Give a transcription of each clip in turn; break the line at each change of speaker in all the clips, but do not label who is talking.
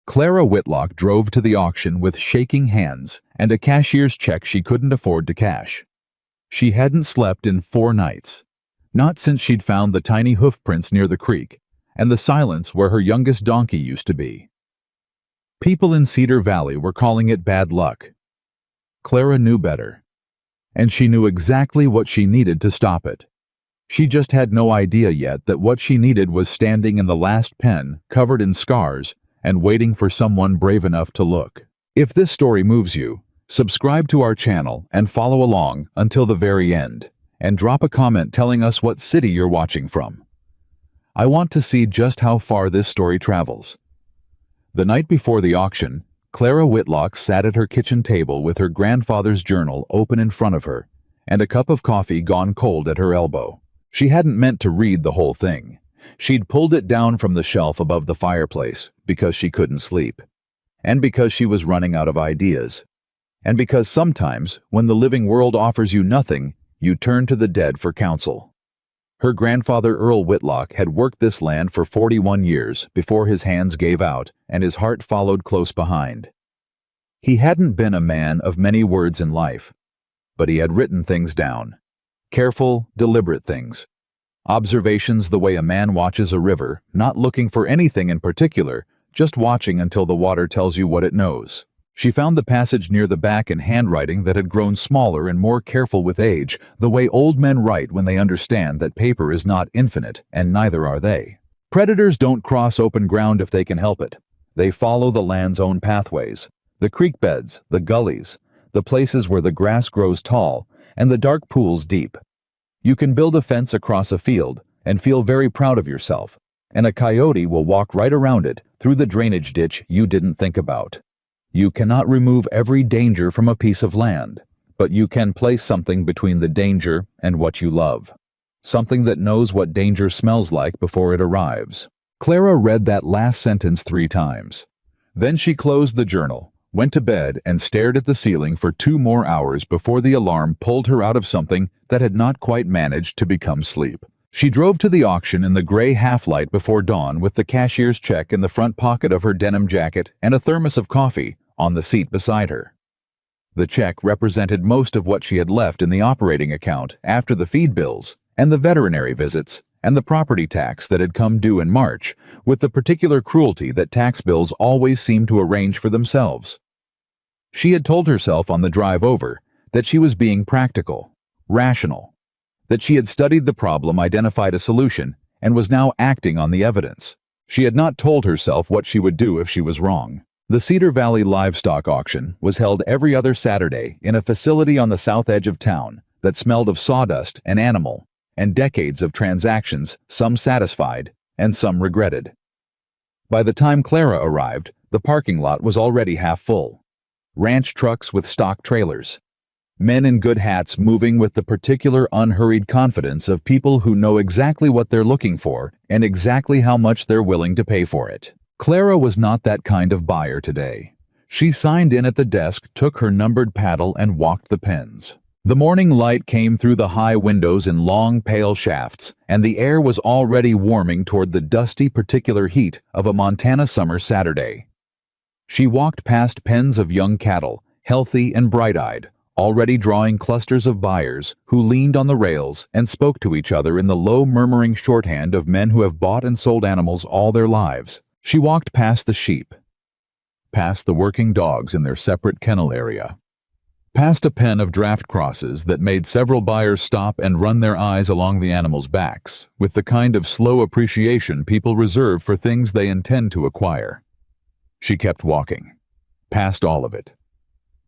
Clara Whitlock drove to the auction with shaking hands and a cashier's check she couldn't afford to cash. She hadn't slept in 4 nights, not since she'd found the tiny hoofprints near the creek and the silence where her youngest donkey used to be. People in Cedar Valley were calling it bad luck. Clara knew better, and she knew exactly what she needed to stop it. She just had no idea yet that what she needed was standing in the last pen, covered in scars, and waiting for someone brave enough to look. If this story moves you, subscribe to our channel and follow along until the very end, and drop a comment telling us what city you're watching from. I want to see just how far this story travels. The night before the auction, Clara Whitlock sat at her kitchen table with her grandfather's journal open in front of her, and a cup of coffee gone cold at her elbow. She hadn't meant to read the whole thing. She'd pulled it down from the shelf above the fireplace because she couldn't sleep, and because she was running out of ideas, and because sometimes, when the living world offers you nothing, you turn to the dead for counsel. Her grandfather Earl Whitlock had worked this land for 41 years before his hands gave out and his heart followed close behind. He hadn't been a man of many words in life, but he had written things down. Careful, deliberate things. Observations the way a man watches a river, not looking for anything in particular, just watching until the water tells you what it knows. She found the passage near the back in handwriting that had grown smaller and more careful with age, the way old men write when they understand that paper is not infinite, and neither are they. Predators don't cross open ground if they can help it. They follow the land's own pathways, the creek beds, the gullies, the places where the grass grows tall, and the dark pools deep. You can build a fence across a field and feel very proud of yourself, and a coyote will walk right around it through the drainage ditch you didn't think about. You cannot remove every danger from a piece of land, but you can place something between the danger and what you love. Something that knows what danger smells like before it arrives. Clara read that last sentence 3 times. Then she closed the journal, went to bed, and stared at the ceiling for 2 more hours before the alarm pulled her out of something that had not quite managed to become sleep. She drove to the auction in the gray half-light before dawn with the cashier's check in the front pocket of her denim jacket and a thermos of coffee on the seat beside her. The check represented most of what she had left in the operating account after the feed bills and the veterinary visits and the property tax that had come due in March, with the particular cruelty that tax bills always seem to arrange for themselves. She had told herself on the drive over that she was being practical, rational, that she had studied the problem, identified a solution, and was now acting on the evidence. She had not told herself what she would do if she was wrong. The Cedar Valley Livestock Auction was held every other Saturday in a facility on the south edge of town that smelled of sawdust and animal, and decades of transactions, some satisfied and some regretted. By the time Clara arrived, the parking lot was already half full. Ranch trucks with stock trailers. Men in good hats moving with the particular unhurried confidence of people who know exactly what they're looking for and exactly how much they're willing to pay for it. Clara was not that kind of buyer today. She signed in at the desk, took her numbered paddle, and walked the pens. The morning light came through the high windows in long, pale shafts, and the air was already warming toward the dusty, particular heat of a Montana summer Saturday. She walked past pens of young cattle, healthy and bright-eyed, already drawing clusters of buyers who leaned on the rails and spoke to each other in the low murmuring shorthand of men who have bought and sold animals all their lives. She walked past the sheep, past the working dogs in their separate kennel area, past a pen of draft crosses that made several buyers stop and run their eyes along the animals' backs, with the kind of slow appreciation people reserve for things they intend to acquire. She kept walking, past all of it,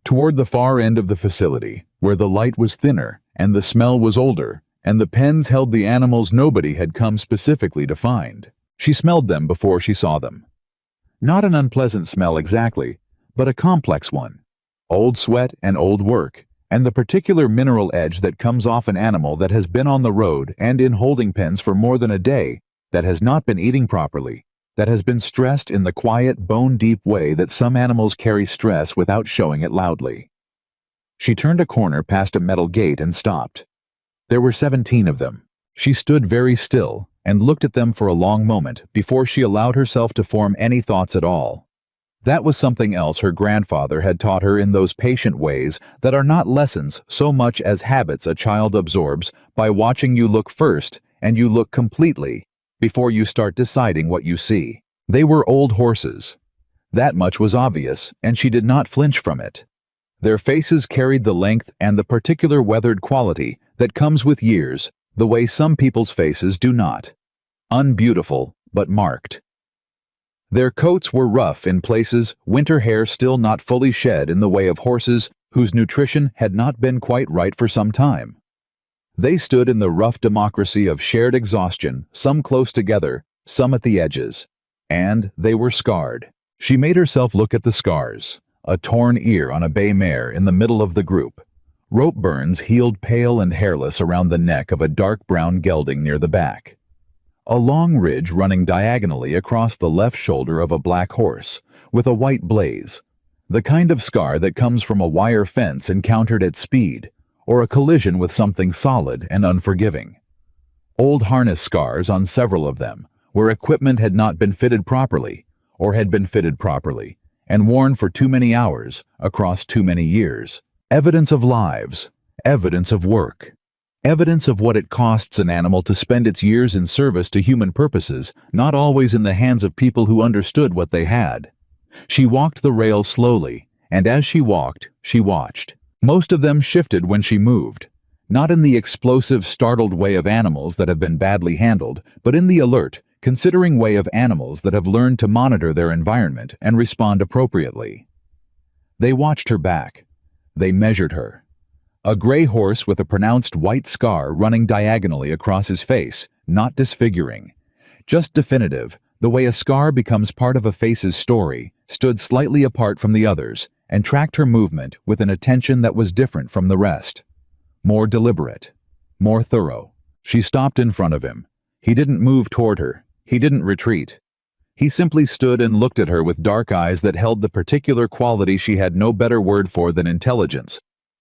toward the far end of the facility, where the light was thinner and the smell was older, and the pens held the animals nobody had come specifically to find. She smelled them before she saw them. Not an unpleasant smell exactly, but a complex one. Old sweat and old work, and the particular mineral edge that comes off an animal that has been on the road and in holding pens for more than a day, that has not been eating properly, that has been stressed in the quiet, bone-deep way that some animals carry stress without showing it loudly. She turned a corner past a metal gate and stopped. There were 17 of them. She stood very still and looked at them for a long moment before she allowed herself to form any thoughts at all. That was something else her grandfather had taught her in those patient ways that are not lessons so much as habits a child absorbs by watching you look first, and you look completely, before you start deciding what you see. They were old horses. That much was obvious, and she did not flinch from it. Their faces carried the length and the particular weathered quality that comes with years, the way some people's faces do not. Unbeautiful, but marked. Their coats were rough in places, winter hair still not fully shed in the way of horses whose nutrition had not been quite right for some time. They stood in the rough democracy of shared exhaustion, some close together, some at the edges. And they were scarred. She made herself look at the scars. A torn ear on a bay mare in the middle of the group. Rope burns healed pale and hairless around the neck of a dark brown gelding near the back. A long ridge running diagonally across the left shoulder of a black horse, with a white blaze. The kind of scar that comes from a wire fence encountered at speed, or a collision with something solid and unforgiving. Old harness scars on several of them, where equipment had not been fitted properly, or had been fitted properly, and worn for too many hours, across too many years. Evidence of lives, evidence of work. Evidence of what it costs an animal to spend its years in service to human purposes, not always in the hands of people who understood what they had. She walked the rail slowly, and as she walked, she watched. Most of them shifted when she moved, not in the explosive, startled way of animals that have been badly handled, but in the alert, considering way of animals that have learned to monitor their environment and respond appropriately. They watched her back. They measured her. A gray horse with a pronounced white scar running diagonally across his face, not disfiguring. Just definitive, the way a scar becomes part of a face's story, stood slightly apart from the others, and tracked her movement with an attention that was different from the rest. More deliberate. More thorough. She stopped in front of him. He didn't move toward her. He didn't retreat. He simply stood and looked at her with dark eyes that held the particular quality she had no better word for than intelligence,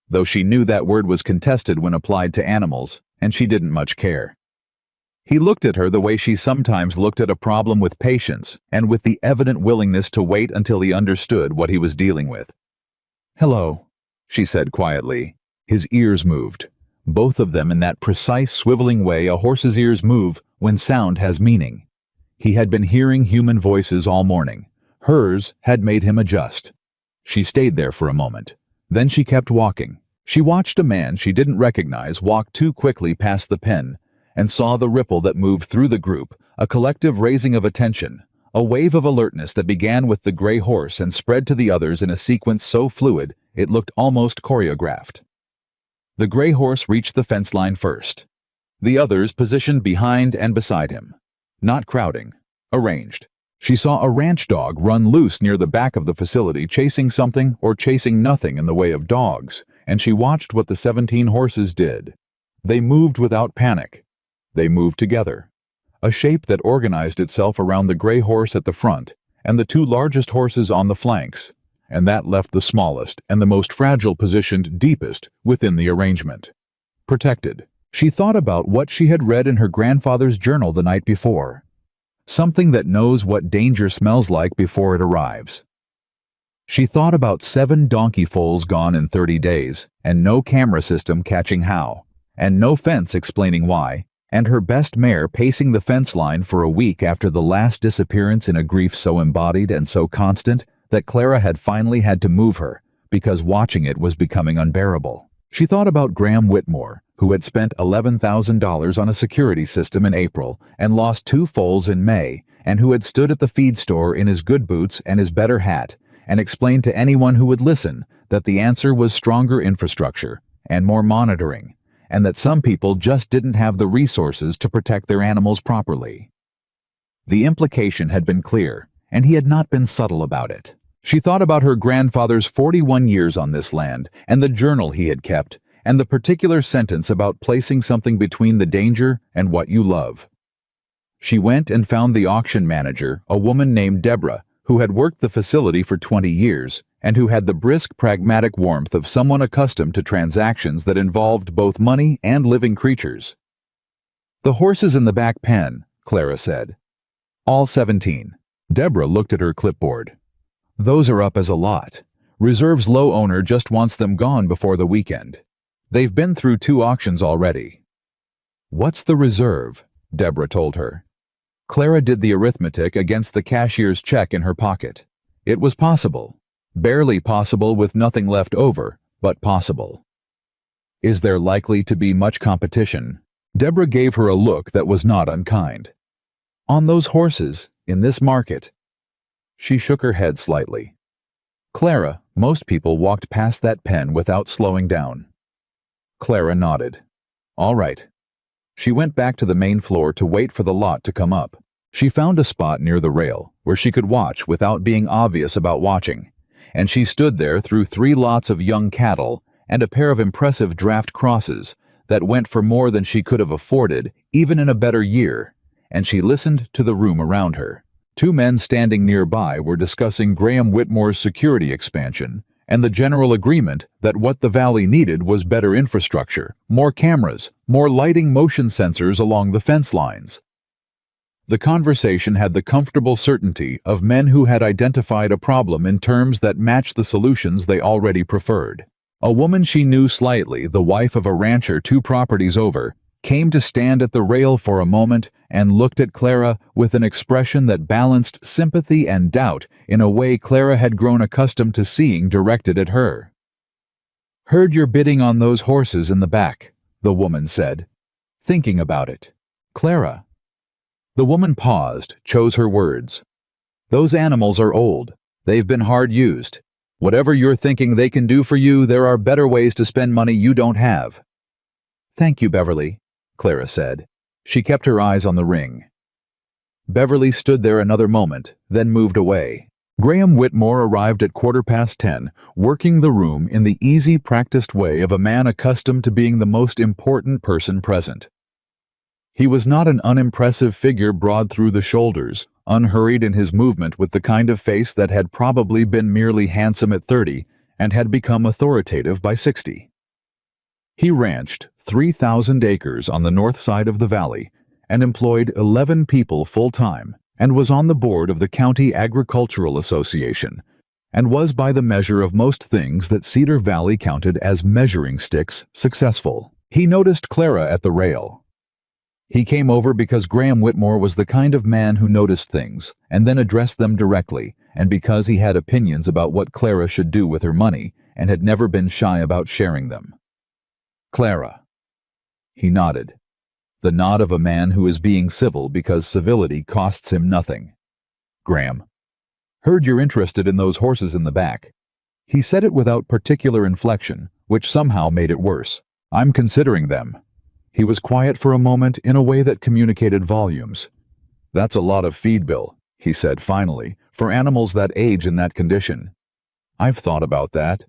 though she knew that word was contested when applied to animals, and she didn't much care. He looked at her the way she sometimes looked at a problem with patience and with the evident willingness to wait until he understood what he was dealing with. "Hello," she said quietly. His ears moved, both of them in that precise swiveling way a horse's ears move when sound has meaning. He had been hearing human voices all morning. Hers had made him adjust. She stayed there for a moment. Then she kept walking. She watched a man she didn't recognize walk too quickly past the pen, and saw the ripple that moved through the group, a collective raising of attention, a wave of alertness that began with the gray horse and spread to the others in a sequence so fluid it looked almost choreographed. The gray horse reached the fence line first. The others positioned behind and beside him. Not crowding. Arranged. She saw a ranch dog run loose near the back of the facility chasing something or chasing nothing in the way of dogs, and she watched what the 17 horses did. They moved without panic. They moved together. A shape that organized itself around the gray horse at the front and the two largest horses on the flanks, and that left the smallest and the most fragile positioned deepest within the arrangement. Protected. She thought about what she had read in her grandfather's journal the night before. Something that knows what danger smells like before it arrives. She thought about 7 donkey foals gone in 30 days, and no camera system catching how, and no fence explaining why, and her best mare pacing the fence line for a week after the last disappearance in a grief so embodied and so constant that Clara had finally had to move her, because watching it was becoming unbearable. She thought about Graham Whitmore, who had spent $11,000 on a security system in April and lost 2 foals in May, and who had stood at the feed store in his good boots and his better hat and explained to anyone who would listen that the answer was stronger infrastructure and more monitoring, and that some people just didn't have the resources to protect their animals properly. The implication had been clear, and he had not been subtle about it. She thought about her grandfather's 41 years on this land and the journal he had kept, and the particular sentence about placing something between the danger and what you love. She went and found the auction manager, a woman named Deborah, who had worked the facility for 20 years, and who had the brisk, pragmatic warmth of someone accustomed to transactions that involved both money and living creatures. "The horses in the back pen," Clara said. "All 17. Deborah looked at her clipboard. Those are up as a lot. Reserve's low owner just wants them gone before the weekend. They've been through 2 auctions already. What's the reserve? Deborah told her. Clara did the arithmetic against the cashier's check in her pocket. It was possible. Barely possible with nothing left over, but possible. Is there likely to be much competition? Deborah gave her a look that was not unkind. On those horses, in this market. She shook her head slightly. Clara, most people walked past that pen without slowing down. Clara nodded. All right. She went back to the main floor to wait for the lot to come up. She found a spot near the rail where she could watch without being obvious about watching, and she stood there through 3 lots of young cattle and a pair of impressive draft crosses that went for more than she could have afforded even in a better year, and she listened to the room around her. 2 men standing nearby were discussing Graham Whitmore's security expansion and the general agreement that what the valley needed was better infrastructure, more cameras, more lighting motion sensors along the fence lines. The conversation had the comfortable certainty of men who had identified a problem in terms that matched the solutions they already preferred. A woman she knew slightly, the wife of a rancher 2 properties over, came to stand at the rail for a moment and looked at Clara with an expression that balanced sympathy and doubt in a way Clara had grown accustomed to seeing directed at her. Heard you're bidding on those horses in the back, the woman said. Thinking about it. Clara. The woman paused, chose her words. Those animals are old. They've been hard used. Whatever you're thinking they can do for you, there are better ways to spend money you don't have. Thank you, Beverly, Clara said. She kept her eyes on the ring. Beverly stood there another moment, then moved away. Graham Whitmore arrived at 10:15, working the room in the easy, practiced way of a man accustomed to being the most important person present. He was not an unimpressive figure broad through the shoulders, unhurried in his movement with the kind of face that had probably been merely handsome at 30 and had become authoritative by 60. He ranched 3,000 acres on the north side of the valley and employed 11 people full-time and was on the board of the County Agricultural Association and was by the measure of most things that Cedar Valley counted as measuring sticks successful. He noticed Clara at the rail. He came over because Graham Whitmore was the kind of man who noticed things and then addressed them directly, and because he had opinions about what Clara should do with her money and had never been shy about sharing them. Clara. He nodded. The nod of a man who is being civil because civility costs him nothing. Graham. Heard you're interested in those horses in the back. He said it without particular inflection, which somehow made it worse. I'm considering them. He was quiet for a moment in a way that communicated volumes. That's a lot of feed bill, he said finally, for animals that age in that condition. I've thought about that.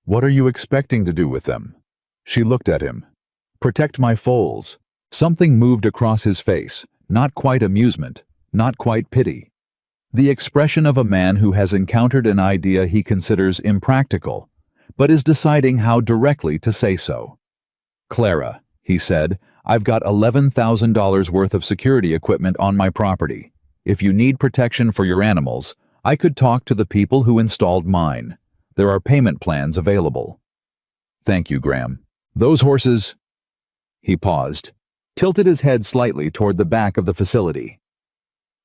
What are you expecting to do with them? She looked at him. Protect my foals. Something moved across his face, not quite amusement, not quite pity. The expression of a man who has encountered an idea he considers impractical, but is deciding how directly to say so. Clara, he said, I've got $11,000 worth of security equipment on my property. If you need protection for your animals, I could talk to the people who installed mine. There are payment plans available. Thank you, Graham. Those horses... He paused, tilted his head slightly toward the back of the facility.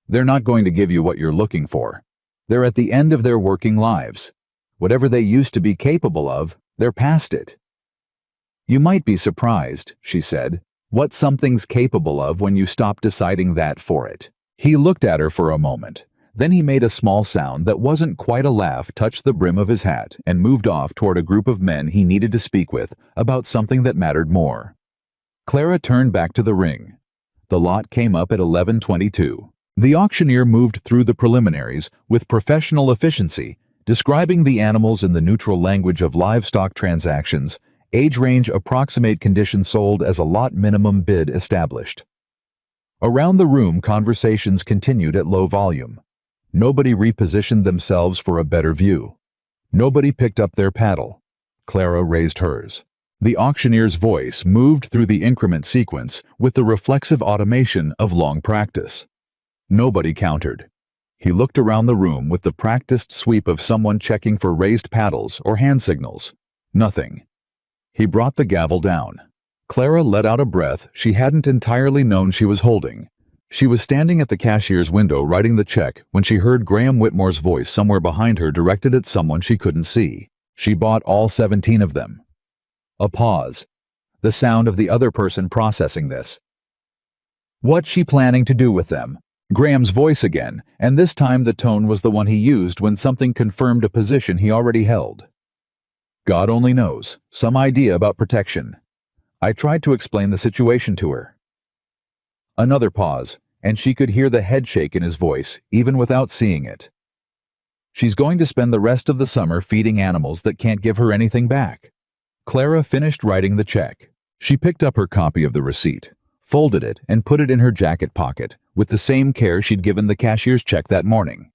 They're not going to give you what you're looking for. They're at the end of their working lives. Whatever they used to be capable of, they're past it. You might be surprised, she said, what something's capable of when you stop deciding that for it. He looked at her for a moment. Then he made a small sound that wasn't quite a laugh touched the brim of his hat and moved off toward a group of men he needed to speak with about something that mattered more. Clara turned back to the ring. The lot came up at 11:22. The auctioneer moved through the preliminaries with professional efficiency, describing the animals in the neutral language of livestock transactions, age range approximate condition sold as a lot minimum bid established. Around the room, conversations continued at low volume. Nobody repositioned themselves for a better view. Nobody picked up their paddle. Clara raised hers. The auctioneer's voice moved through the increment sequence with the reflexive automation of long practice. Nobody countered. He looked around the room with the practiced sweep of someone checking for raised paddles or hand signals. Nothing. He brought the gavel down. Clara let out a breath she hadn't entirely known she was holding. She was standing at the cashier's window writing the check when she heard Graham Whitmore's voice somewhere behind her directed at someone she couldn't see. She bought all 17 of them. A pause. The sound of the other person processing this. What's she planning to do with them? Graham's voice again, and this time the tone was the one he used when something confirmed a position he already held. God only knows. Some idea about protection. I tried to explain the situation to her. Another pause, and she could hear the head shake in his voice, even without seeing it. She's going to spend the rest of the summer feeding animals that can't give her anything back. Clara finished writing the check. She picked up her copy of the receipt, folded it, and put it in her jacket pocket, with the same care she'd given the cashier's check that morning.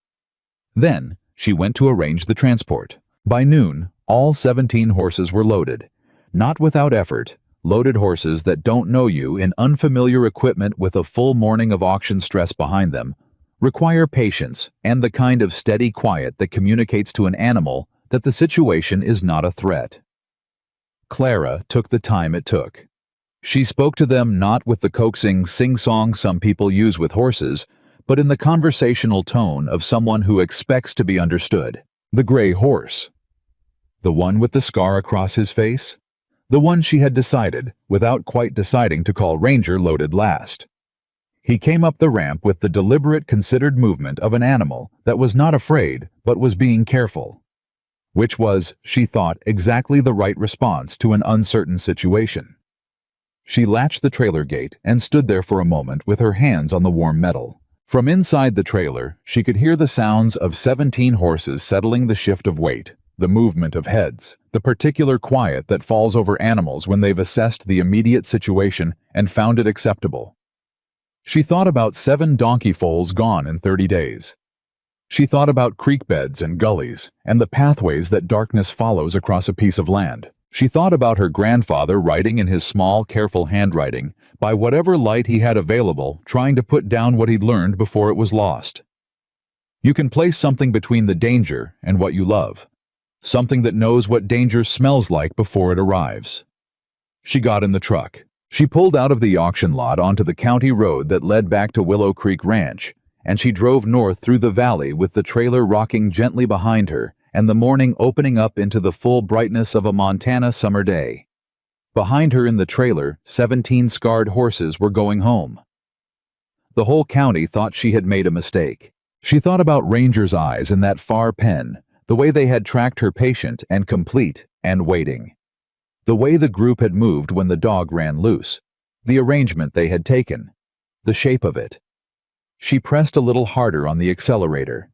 Then, she went to arrange the transport. By noon, all 17 horses were loaded. Not without effort, loaded horses that don't know you in unfamiliar equipment with a full morning of auction stress behind them require patience and the kind of steady quiet that communicates to an animal that the situation is not a threat. Clara took the time it took. She spoke to them not with the coaxing sing-song some people use with horses, but in the conversational tone of someone who expects to be understood. The gray horse. The one with the scar across his face? The one she had decided, without quite deciding, to call Ranger loaded last. He came up the ramp with the deliberate, considered movement of an animal that was not afraid, but was being careful. Which was, she thought, exactly the right response to an uncertain situation. She latched the trailer gate and stood there for a moment with her hands on the warm metal. From inside the trailer, she could hear the sounds of 17 horses settling the shift of weight, the movement of heads, the particular quiet that falls over animals when they've assessed the immediate situation and found it acceptable. She thought about 7 donkey foals gone in 30 days. She thought about creek beds and gullies and the pathways that darkness follows across a piece of land. She thought about her grandfather writing in his small, careful handwriting, by whatever light he had available, trying to put down what he'd learned before it was lost. You can place something between the danger and what you love. Something that knows what danger smells like before it arrives. She got in the truck. She pulled out of the auction lot onto the county road that led back to Willow Creek Ranch, and she drove north through the valley with the trailer rocking gently behind her and the morning opening up into the full brightness of a Montana summer day. Behind her in the trailer, 17 scarred horses were going home. The whole county thought she had made a mistake. She thought about Ranger's eyes in that far pen, the way they had tracked her patient and complete and waiting. The way the group had moved when the dog ran loose. The arrangement they had taken. The shape of it. She pressed a little harder on the accelerator.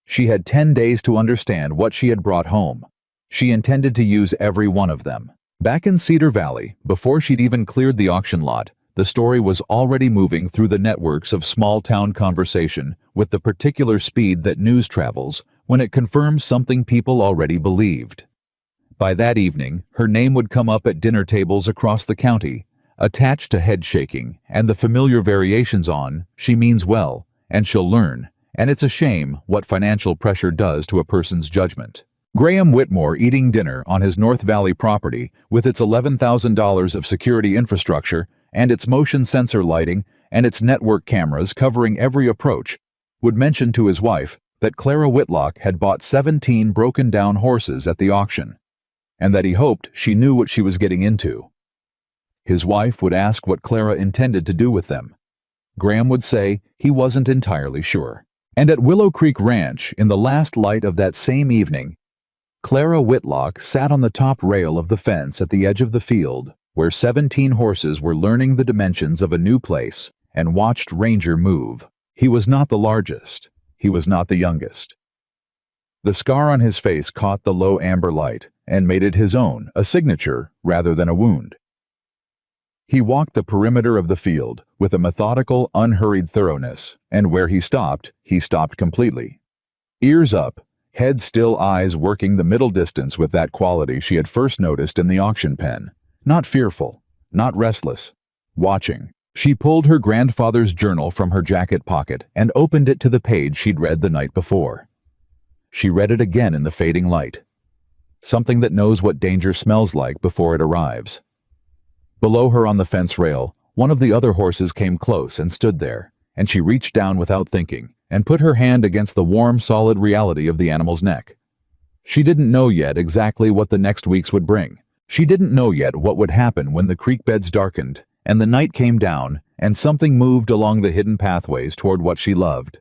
She had 10 days to understand what she had brought home. She intended to use every one of them. Back in Cedar Valley, before she'd even cleared the auction lot, the story was already moving through the networks of small-town conversation with the particular speed that news travels when it confirms something people already believed. By that evening, her name would come up at dinner tables across the county, attached to head shaking and the familiar variations on, she means well, and she'll learn, and it's a shame what financial pressure does to a person's judgment. Graham Whitmore eating dinner on his North Valley property with its $11,000 of security infrastructure and its motion sensor lighting and its network cameras covering every approach, would mention to his wife that Clara Whitlock had bought 17 broken-down horses at the auction, and that he hoped she knew what she was getting into. His wife would ask what Clara intended to do with them. Graham would say he wasn't entirely sure. And at Willow Creek Ranch, in the last light of that same evening, Clara Whitlock sat on the top rail of the fence at the edge of the field, where 17 horses were learning the dimensions of a new place, and watched Ranger move. He was not the largest. He was not the youngest. The scar on his face caught the low amber light and made it his own, a signature rather than a wound. He walked the perimeter of the field with a methodical, unhurried thoroughness, and where he stopped completely. Ears up, head still, eyes working the middle distance with that quality she had first noticed in the auction pen. Not fearful, not restless, watching. She pulled her grandfather's journal from her jacket pocket and opened it to the page she'd read the night before. She read it again in the fading light. Something that knows what danger smells like before it arrives. Below her on the fence rail, one of the other horses came close and stood there, and she reached down without thinking and put her hand against the warm, solid reality of the animal's neck. She didn't know yet exactly what the next weeks would bring. She didn't know yet what would happen when the creek beds darkened and the night came down and something moved along the hidden pathways toward what she loved.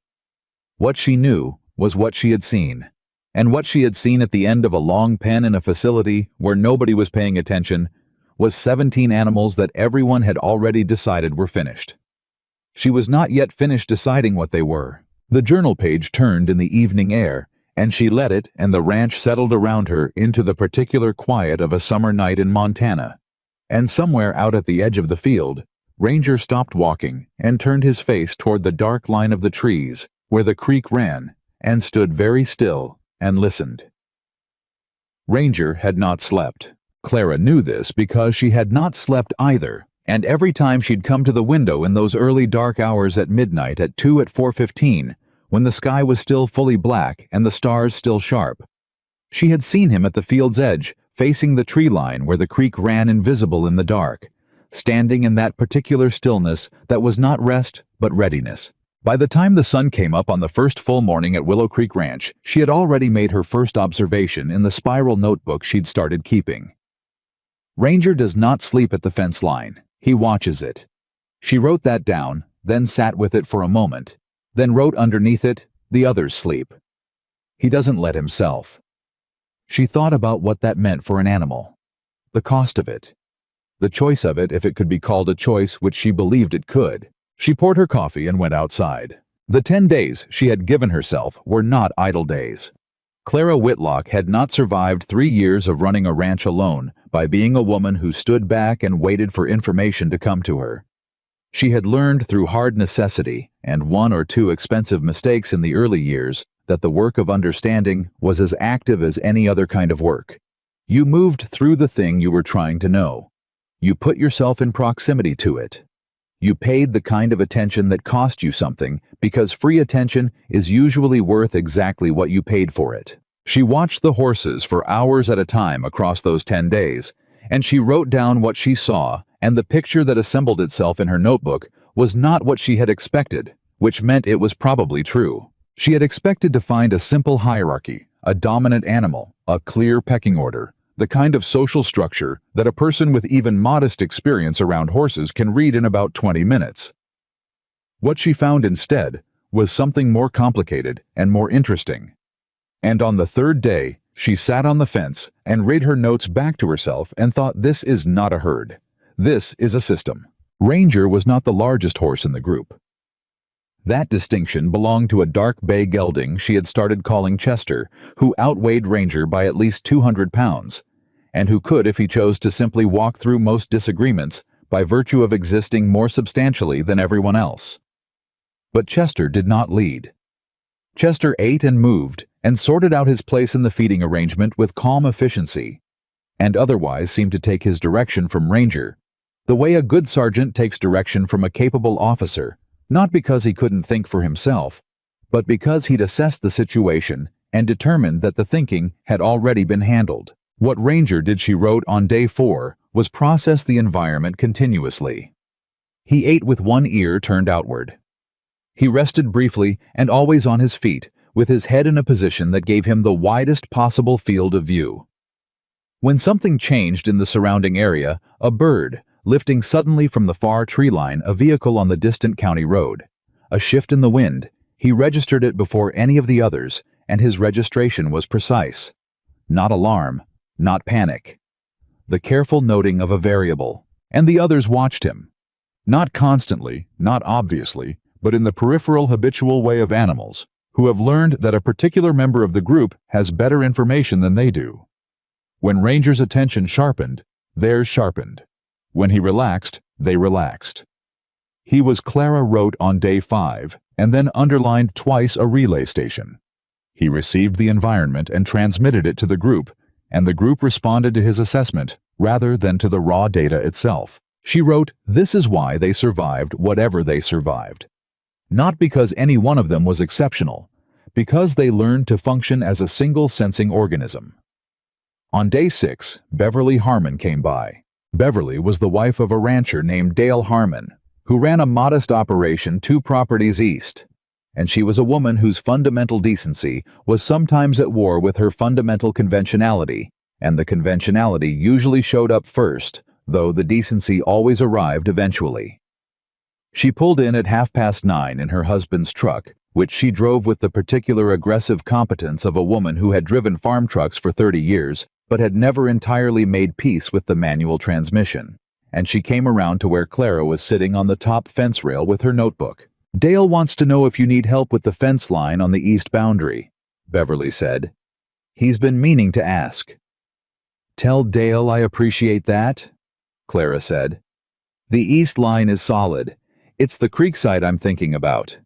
What she knew was what she had seen, and what she had seen at the end of a long pen in a facility where nobody was paying attention was 17 animals that everyone had already decided were finished. She was not yet finished deciding what they were. The journal page turned in the evening air, and she let it and the ranch settled around her into the particular quiet of a summer night in Montana. And somewhere out at the edge of the field, Ranger stopped walking and turned his face toward the dark line of the trees where the creek ran, and stood very still and listened. Ranger had not slept. Clara knew this because she had not slept either, and every time she'd come to the window in those early dark hours at midnight at 4:15, when the sky was still fully black and the stars still sharp, she had seen him at the field's edge, facing the tree line where the creek ran invisible in the dark, standing in that particular stillness that was not rest but readiness. By the time the sun came up on the first full morning at Willow Creek Ranch, she had already made her first observation in the spiral notebook she'd started keeping. Ranger does not sleep at the fence line. He watches it. She wrote that down, then sat with it for a moment, then wrote underneath it, "The others sleep." He doesn't let himself. She thought about what that meant for an animal. The cost of it. The choice of it, if it could be called a choice, which she believed it could. She poured her coffee and went outside. The 10 days she had given herself were not idle days. Clara Whitlock had not survived 3 years of running a ranch alone by being a woman who stood back and waited for information to come to her. She had learned through hard necessity and 1 or 2 expensive mistakes in the early years that the work of understanding was as active as any other kind of work. You moved through the thing you were trying to know. You put yourself in proximity to it. You paid the kind of attention that cost you something, because free attention is usually worth exactly what you paid for it. She watched the horses for hours at a time across those 10 days, and she wrote down what she saw, and the picture that assembled itself in her notebook was not what she had expected, which meant it was probably true. She had expected to find a simple hierarchy, a dominant animal, a clear pecking order, the kind of social structure that a person with even modest experience around horses can read in about 20 minutes. What she found instead was something more complicated and more interesting. And on the 3rd day, she sat on the fence and read her notes back to herself and thought, this is not a herd. This is a system. Ranger was not the largest horse in the group. That distinction belonged to a dark bay gelding she had started calling Chester, who outweighed Ranger by at least 200 pounds, and who could, if he chose to, simply walk through most disagreements by virtue of existing more substantially than everyone else. But Chester did not lead. Chester ate and moved and sorted out his place in the feeding arrangement with calm efficiency, and otherwise seemed to take his direction from Ranger, the way a good sergeant takes direction from a capable officer, not because he couldn't think for himself, but because he'd assessed the situation and determined that the thinking had already been handled. What Ranger did, she wrote on day 4, was process the environment continuously. He ate with one ear turned outward. He rested briefly and always on his feet, with his head in a position that gave him the widest possible field of view. When something changed in the surrounding area, a bird, lifting suddenly from the far tree line a vehicle on the distant county road, a shift in the wind, he registered it before any of the others, and his registration was precise. Not alarm, not panic. The careful noting of a variable, and the others watched him. Not constantly, not obviously, but in the peripheral habitual way of animals, who have learned that a particular member of the group has better information than they do. When Ranger's attention sharpened, theirs sharpened. When he relaxed, they relaxed. He was, Clara wrote on day 5, and then underlined twice, a relay station. He received the environment and transmitted it to the group, and the group responded to his assessment rather than to the raw data itself. She wrote, "This is why they survived whatever they survived. Not because any one of them was exceptional, because they learned to function as a single sensing organism." On day 6, Beverly Harmon came by. Beverly was the wife of a rancher named Dale Harmon, who ran a modest operation 2 properties east, and she was a woman whose fundamental decency was sometimes at war with her fundamental conventionality, and the conventionality usually showed up first, though the decency always arrived eventually. She pulled in at 9:30 in her husband's truck, which she drove with the particular aggressive competence of a woman who had driven farm trucks for 30 years, but had never entirely made peace with the manual transmission, and she came around to where Clara was sitting on the top fence rail with her notebook. "Dale wants to know if you need help with the fence line on the east boundary," Beverly said. "He's been meaning to ask." "Tell Dale I appreciate that," Clara said. "The east line is solid. It's the creekside I'm thinking about."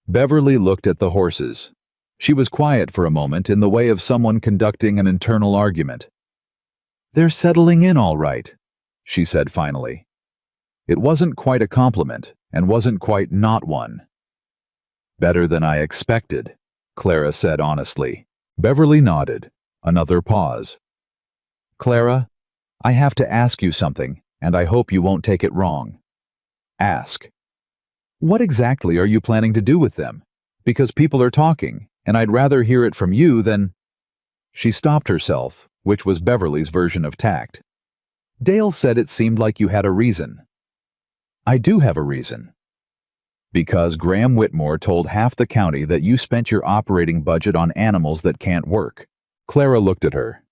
Beverly looked at the horses. She was quiet for a moment in the way of someone conducting an internal argument. "They're settling in all right," she said finally. It wasn't quite a compliment, and wasn't quite not one. "Better than I expected," Clara said honestly. Beverly nodded. Another pause. "Clara, I have to ask you something, and I hope you won't take it wrong." "Ask." "What exactly are you planning to do with them? Because people are talking, and I'd rather hear it from you than—" She stopped herself, which was Beverly's version of tact. "Dale said it seemed like you had a reason." "I do have a reason." "Because Graham Whitmore told half the county that you spent your operating budget on animals that can't work." Clara looked at her.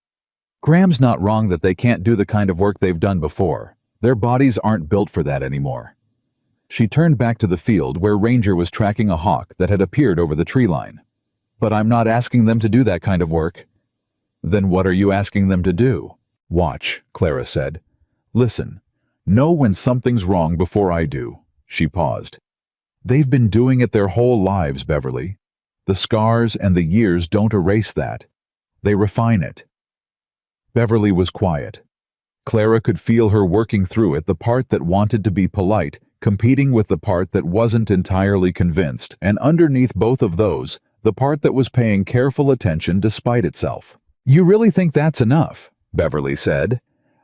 "Graham's not wrong that they can't do the kind of work they've done before. Their bodies aren't built for that anymore." She turned back to the field where Ranger was tracking a hawk that had appeared over the tree line. "But I'm not asking them to do that kind of work." "Then what are you asking them to do?" "Watch," Clara said. "Listen. Know when something's wrong before I do." She paused. "They've been doing it their whole lives, Beverly. The scars and the years don't erase that. They refine it." Beverly was quiet. Clara could feel her working through it, the part that wanted to be polite, competing with the part that wasn't entirely convinced, and underneath both of those, the part that was paying careful attention despite itself. "You really think that's enough?" Beverly said.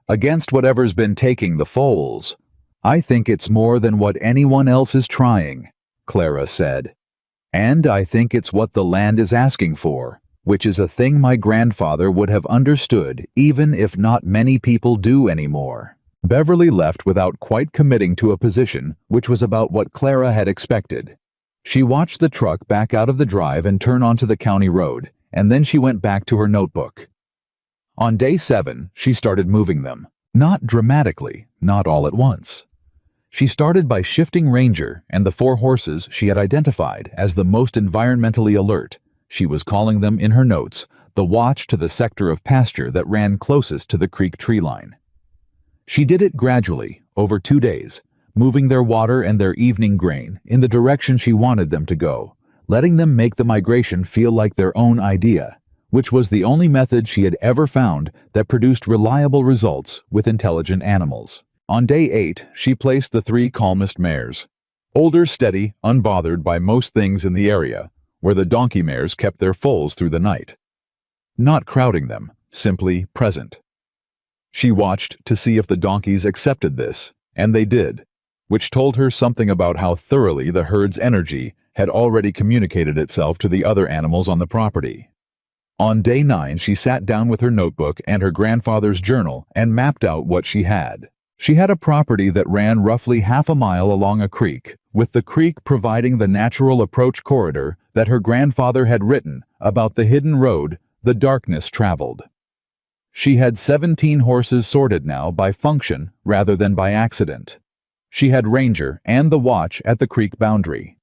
"Against whatever's been taking the foals." "I think it's more than what anyone else is trying," Clara said. "And I think it's what the land is asking for, which is a thing my grandfather would have understood even if not many people do anymore." Beverly left without quite committing to a position which was about what Clara had expected. She watched the truck back out of the drive and turn onto the county road, and then she went back to her notebook. On day 7, she started moving them. Not dramatically, not all at once. She started by shifting Ranger and the 4 horses she had identified as the most environmentally alert. She was calling them in her notes the watch to the sector of pasture that ran closest to the creek tree line. She did it gradually, over 2 days, moving their water and their evening grain in the direction she wanted them to go, letting them make the migration feel like their own idea, which was the only method she had ever found that produced reliable results with intelligent animals. On day 8, she placed the 3 calmest mares. Older, steady, unbothered by most things in the area, where the donkey mares kept their foals through the night. Not crowding them, simply present. She watched to see if the donkeys accepted this, and they did, which told her something about how thoroughly the herd's energy had already communicated itself to the other animals on the property. On day 9, she sat down with her notebook and her grandfather's journal and mapped out what she had. She had a property that ran roughly half a mile along a creek, with the creek providing the natural approach corridor that her grandfather had written about the hidden road the darkness traveled. She had 17 horses sorted now by function rather than by accident. She had Ranger and the watch at the creek boundary.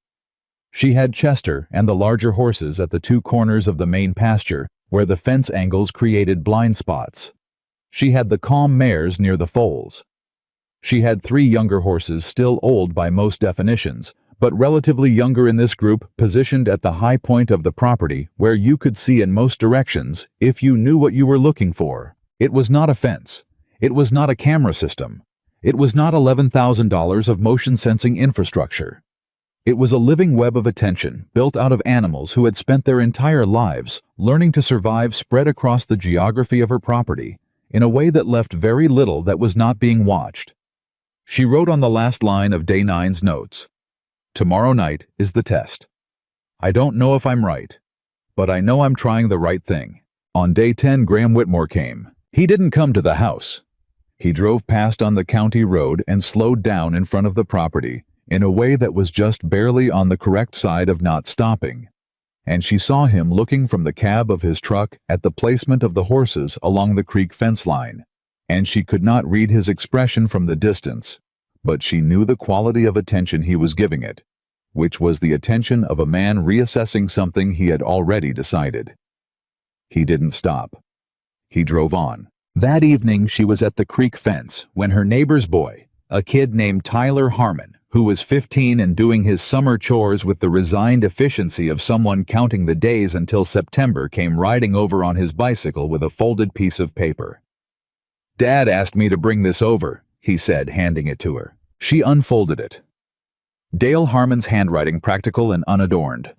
She had Chester and the larger horses at the 2 corners of the main pasture where the fence angles created blind spots. She had the calm mares near the foals. She had 3 younger horses still old by most definitions, but relatively younger in this group, positioned at the high point of the property where you could see in most directions if you knew what you were looking for. It was not a fence. It was not a camera system. It was not $11,000 of motion-sensing infrastructure. It was a living web of attention built out of animals who had spent their entire lives learning to survive spread across the geography of her property in a way that left very little that was not being watched. She wrote on the last line of Day 9's notes, "Tomorrow night is the test. I don't know if I'm right, but I know I'm trying the right thing." On Day 10, Graham Whitmore came. He didn't come to the house. He drove past on the county road and slowed down in front of the property in a way that was just barely on the correct side of not stopping. And she saw him looking from the cab of his truck at the placement of the horses along the creek fence line, and she could not read his expression from the distance, but she knew the quality of attention he was giving it, which was the attention of a man reassessing something he had already decided. He didn't stop. He drove on. That evening she was at the creek fence when her neighbor's boy, a kid named Tyler Harmon, who was 15 and doing his summer chores with the resigned efficiency of someone counting the days until September, came riding over on his bicycle with a folded piece of paper. "Dad asked me to bring this over," he said, handing it to her. She unfolded it. Dale Harmon's handwriting practical and unadorned.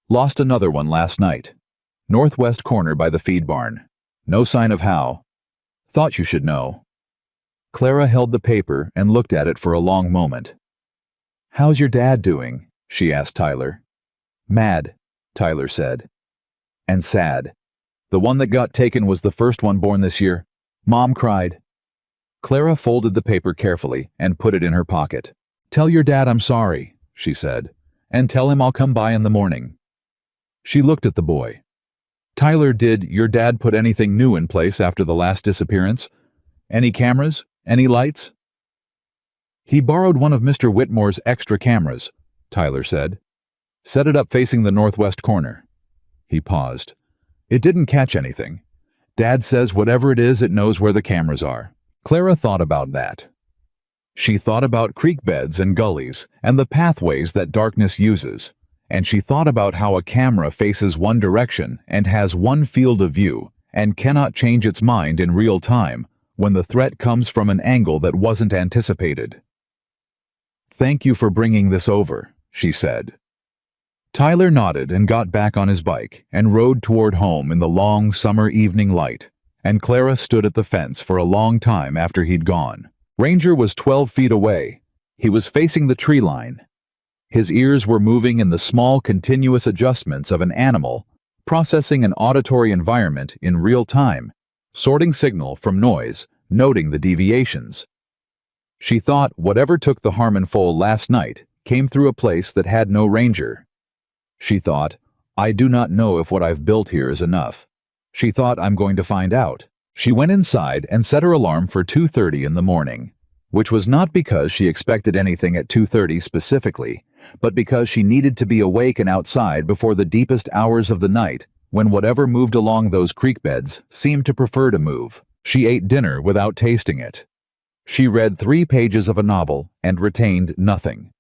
"Lost another one last night. Northwest corner by the feed barn. No sign of how. Thought you should know." Clara held the paper and looked at it for a long moment. "How's your dad doing?" she asked Tyler. "Mad," Tyler said. "And sad. The one that got taken was the first one born this year. Mom cried." Clara folded the paper carefully and put it in her pocket. "Tell your dad I'm sorry," she said, "and tell him I'll come by in the morning." She looked at the boy. "Tyler, did your dad put anything new in place after the last disappearance? Any cameras? Any lights?" "He borrowed one of Mr. Whitmore's extra cameras," Tyler said. "Set it up facing the northwest corner." He paused. "It didn't catch anything. Dad says whatever it is, it knows where the cameras are." Clara thought about that. She thought about creek beds and gullies and the pathways that darkness uses, and she thought about how a camera faces one direction and has one field of view and cannot change its mind in real time when the threat comes from an angle that wasn't anticipated. "Thank you for bringing this over," she said. Tyler nodded and got back on his bike and rode toward home in the long summer evening light, and Clara stood at the fence for a long time after he'd gone. Ranger was 12 feet away. He was facing the tree line. His ears were moving in the small continuous adjustments of an animal, processing an auditory environment in real time, sorting signal from noise, noting the deviations. She thought whatever took the Harmon foal last night came through a place that had no ranger. She thought, "I do not know if what I've built here is enough." She thought, "I'm going to find out." She went inside and set her alarm for 2:30 in the morning, which was not because she expected anything at 2:30 specifically, but because she needed to be awake and outside before the deepest hours of the night, when whatever moved along those creek beds seemed to prefer to move. She ate dinner without tasting it. She read 3 pages of a novel and retained nothing.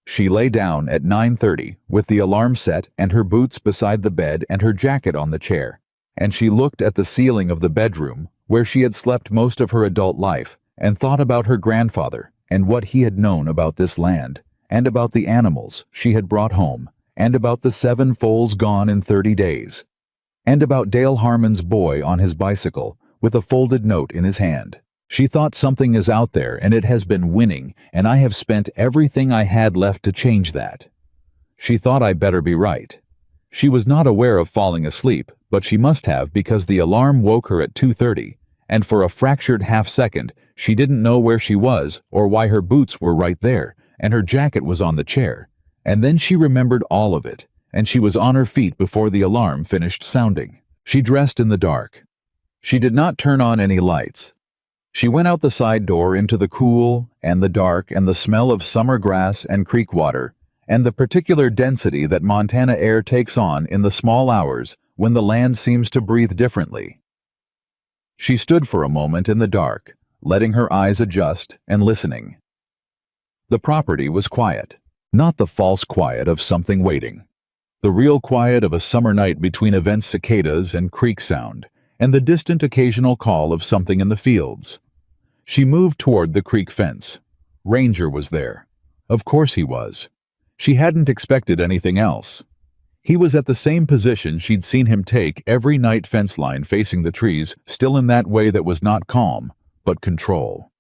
She lay down at 9:30 with the alarm set and her boots beside the bed and her jacket on the chair, and she looked at the ceiling of the bedroom where she had slept most of her adult life and thought about her grandfather and what he had known about this land, and about the animals she had brought home, and about the 7 foals gone in 30 days, and about Dale Harmon's boy on his bicycle with a folded note in his hand. She thought something is out there and it has been winning, and I have spent everything I had left to change that. She thought I better be right. She was not aware of falling asleep, but she must have, because the alarm woke her at 2:30, and for a fractured half-second she didn't know where she was or why her boots were right there and her jacket was on the chair, and then she remembered all of it, and she was on her feet before the alarm finished sounding. She dressed in the dark. She did not turn on any lights. She went out the side door into the cool and the dark and the smell of summer grass and creek water, and the particular density that Montana air takes on in the small hours when the land seems to breathe differently. She stood for a moment in the dark, letting her eyes adjust and listening. The property was quiet, not the false quiet of something waiting. The real quiet of a summer night between event cicadas and creek sound, and the distant occasional call of something in the fields. She moved toward the creek fence. Ranger was there. Of course he was. She hadn't expected anything else. He was at the same position she'd seen him take every night, fence line facing the trees, still in that way that was not calm, but control.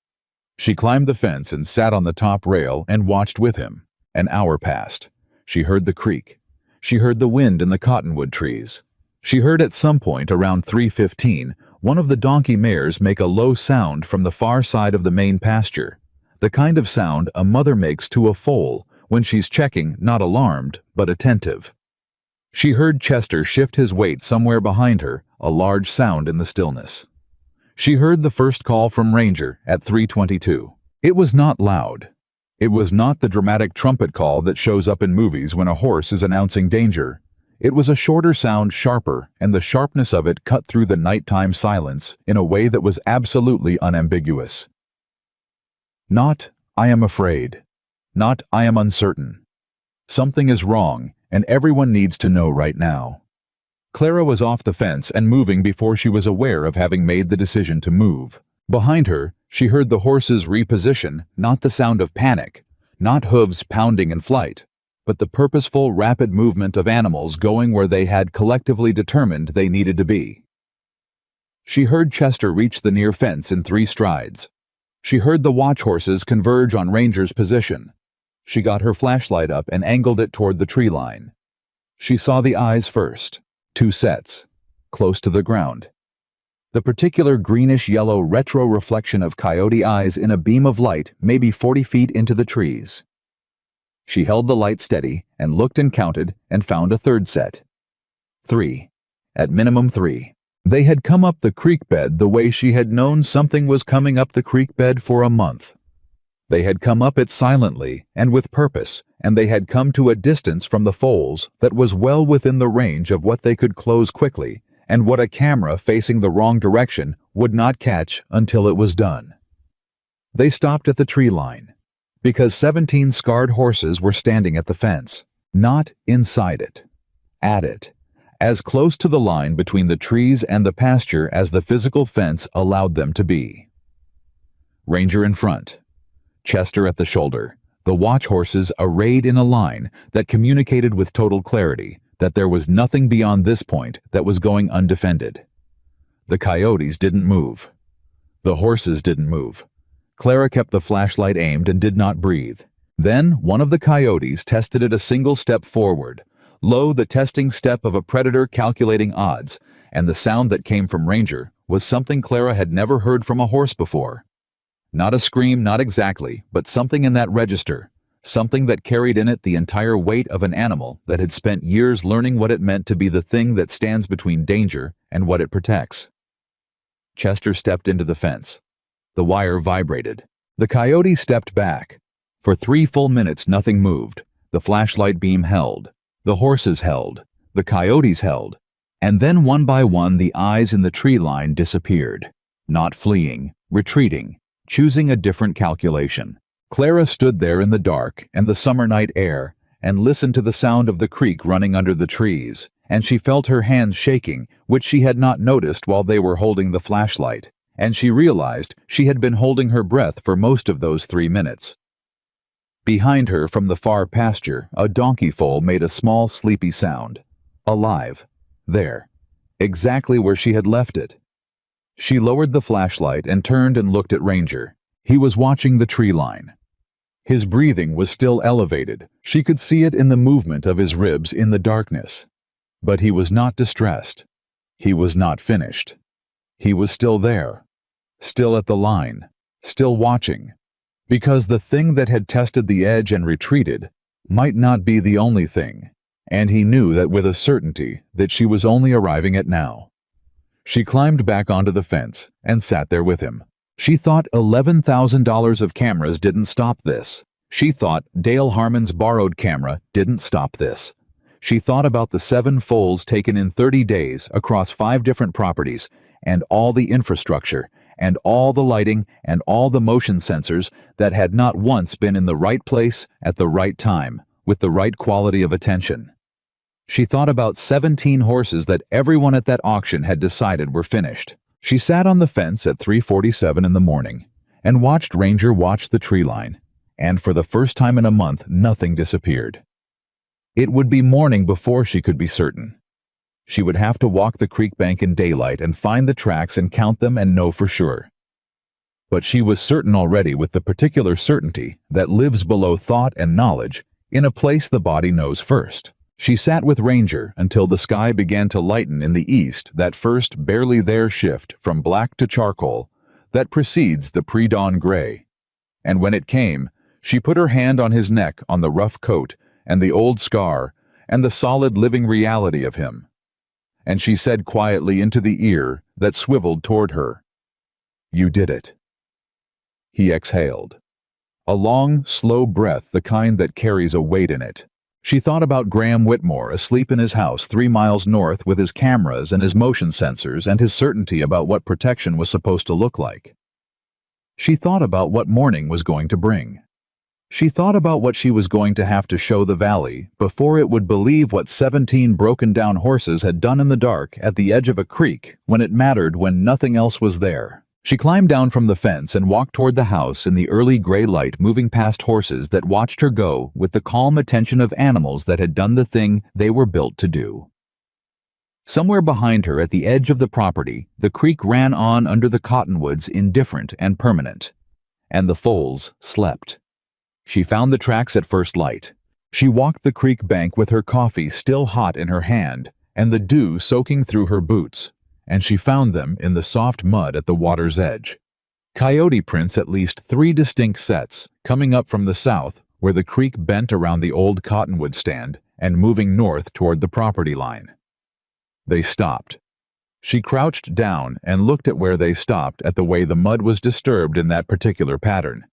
She climbed the fence and sat on the top rail and watched with him. An hour passed. She heard the creek. She heard the wind in the cottonwood trees. She heard at some point around 3:15 one of the donkey mares make a low sound from the far side of the main pasture, the kind of sound a mother makes to a foal when she's checking, not alarmed, but attentive. She heard Chester shift his weight somewhere behind her, a large sound in the stillness. She heard the first call from Ranger at 3:22. It was not loud. It was not the dramatic trumpet call that shows up in movies when a horse is announcing danger. It was a shorter sound, sharper, and the sharpness of it cut through the nighttime silence in a way that was absolutely unambiguous. Not, "I am afraid." Not, "I am uncertain." Something is wrong, and everyone needs to know right now. Clara was off the fence and moving before she was aware of having made the decision to move. Behind her, she heard the horses reposition, not the sound of panic, not hooves pounding in flight, but the purposeful, rapid movement of animals going where they had collectively determined they needed to be. She heard Chester reach the near fence in 3 strides. She heard the watch horses converge on Ranger's position. She got her flashlight up and angled it toward the tree line. She saw the eyes first, 2 sets, close to the ground. The particular greenish-yellow retro reflection of coyote eyes in a beam of light maybe 40 feet into the trees. She held the light steady and looked and counted and found a 3rd set. 3. At minimum 3. They had come up the creek bed the way she had known something was coming up the creek bed for a month. They had come up it silently and with purpose, and they had come to a distance from the foals that was well within the range of what they could close quickly and what a camera facing the wrong direction would not catch until it was done. They stopped at the tree line, because 17 scarred horses were standing at the fence, not inside it, at it, as close to the line between the trees and the pasture as the physical fence allowed them to be. Ranger in front, Chester at the shoulder, the watch horses arrayed in a line that communicated with total clarity that there was nothing beyond this point that was going undefended. The coyotes didn't move. The horses didn't move. Clara kept the flashlight aimed and did not breathe. Then one of the coyotes tested it a single step forward, low, the testing step of a predator calculating odds, and the sound that came from Ranger was something Clara had never heard from a horse before. Not a scream, not exactly, but something in that register, something that carried in it the entire weight of an animal that had spent years learning what it meant to be the thing that stands between danger and what it protects. Chester stepped into the fence. The wire vibrated. The coyote stepped back. For 3 full minutes nothing moved. The flashlight beam held. The horses held. The coyotes held. And then one by one the eyes in the tree line disappeared. Not fleeing, retreating, choosing a different calculation. Clara stood there in the dark and the summer night air and listened to the sound of the creek running under the trees, and she felt her hands shaking, which she had not noticed while they were holding the flashlight, and she realized she had been holding her breath for most of those 3 minutes. Behind her from the far pasture, a donkey foal made a small sleepy sound. Alive. There. Exactly where she had left it. She lowered the flashlight and turned and looked at Ranger. He was watching the tree line. His breathing was still elevated. She could see it in the movement of his ribs in the darkness. But he was not distressed. He was not finished. He was still there. Still at the line. Still watching. Because the thing that had tested the edge and retreated might not be the only thing, and he knew that with a certainty that she was only arriving at now. She climbed back onto the fence and sat there with him. She thought $11,000 of cameras didn't stop this. She thought Dale Harmon's borrowed camera didn't stop this. She thought about the 7 foals taken in 30 days across 5 different properties, and all the infrastructure, and all the lighting, and all the motion sensors that had not once been in the right place at the right time, with the right quality of attention. She thought about 17 horses that everyone at that auction had decided were finished. She sat on the fence at 3:47 in the morning, and watched Ranger watch the tree line, and for the first time in a month, nothing disappeared. It would be morning before she could be certain. She would have to walk the creek bank in daylight and find the tracks and count them and know for sure. But she was certain already, with the particular certainty that lives below thought and knowledge, in a place the body knows first. She sat with Ranger until the sky began to lighten in the east, that first barely there shift from black to charcoal that precedes the pre-dawn gray. And when it came, she put her hand on his neck, on the rough coat and the old scar and the solid living reality of him. And she said quietly into the ear that swiveled toward her, "You did it." He exhaled. A long, slow breath, the kind that carries a weight in it. She thought about Graham Whitmore asleep in his house 3 miles north with his cameras and his motion sensors and his certainty about what protection was supposed to look like. She thought about what morning was going to bring. She thought about what she was going to have to show the valley before it would believe what 17 broken-down horses had done in the dark at the edge of a creek when it mattered, when nothing else was there. She climbed down from the fence and walked toward the house in the early gray light, moving past horses that watched her go with the calm attention of animals that had done the thing they were built to do. Somewhere behind her at the edge of the property, the creek ran on under the cottonwoods, indifferent and permanent, and the foals slept. She found the tracks at first light. She walked the creek bank with her coffee still hot in her hand and the dew soaking through her boots, and she found them in the soft mud at the water's edge. Coyote prints, at least 3 distinct sets, coming up from the south where the creek bent around the old cottonwood stand and moving north toward the property line. They stopped. She crouched down and looked at where they stopped, at the way the mud was disturbed in that particular pattern.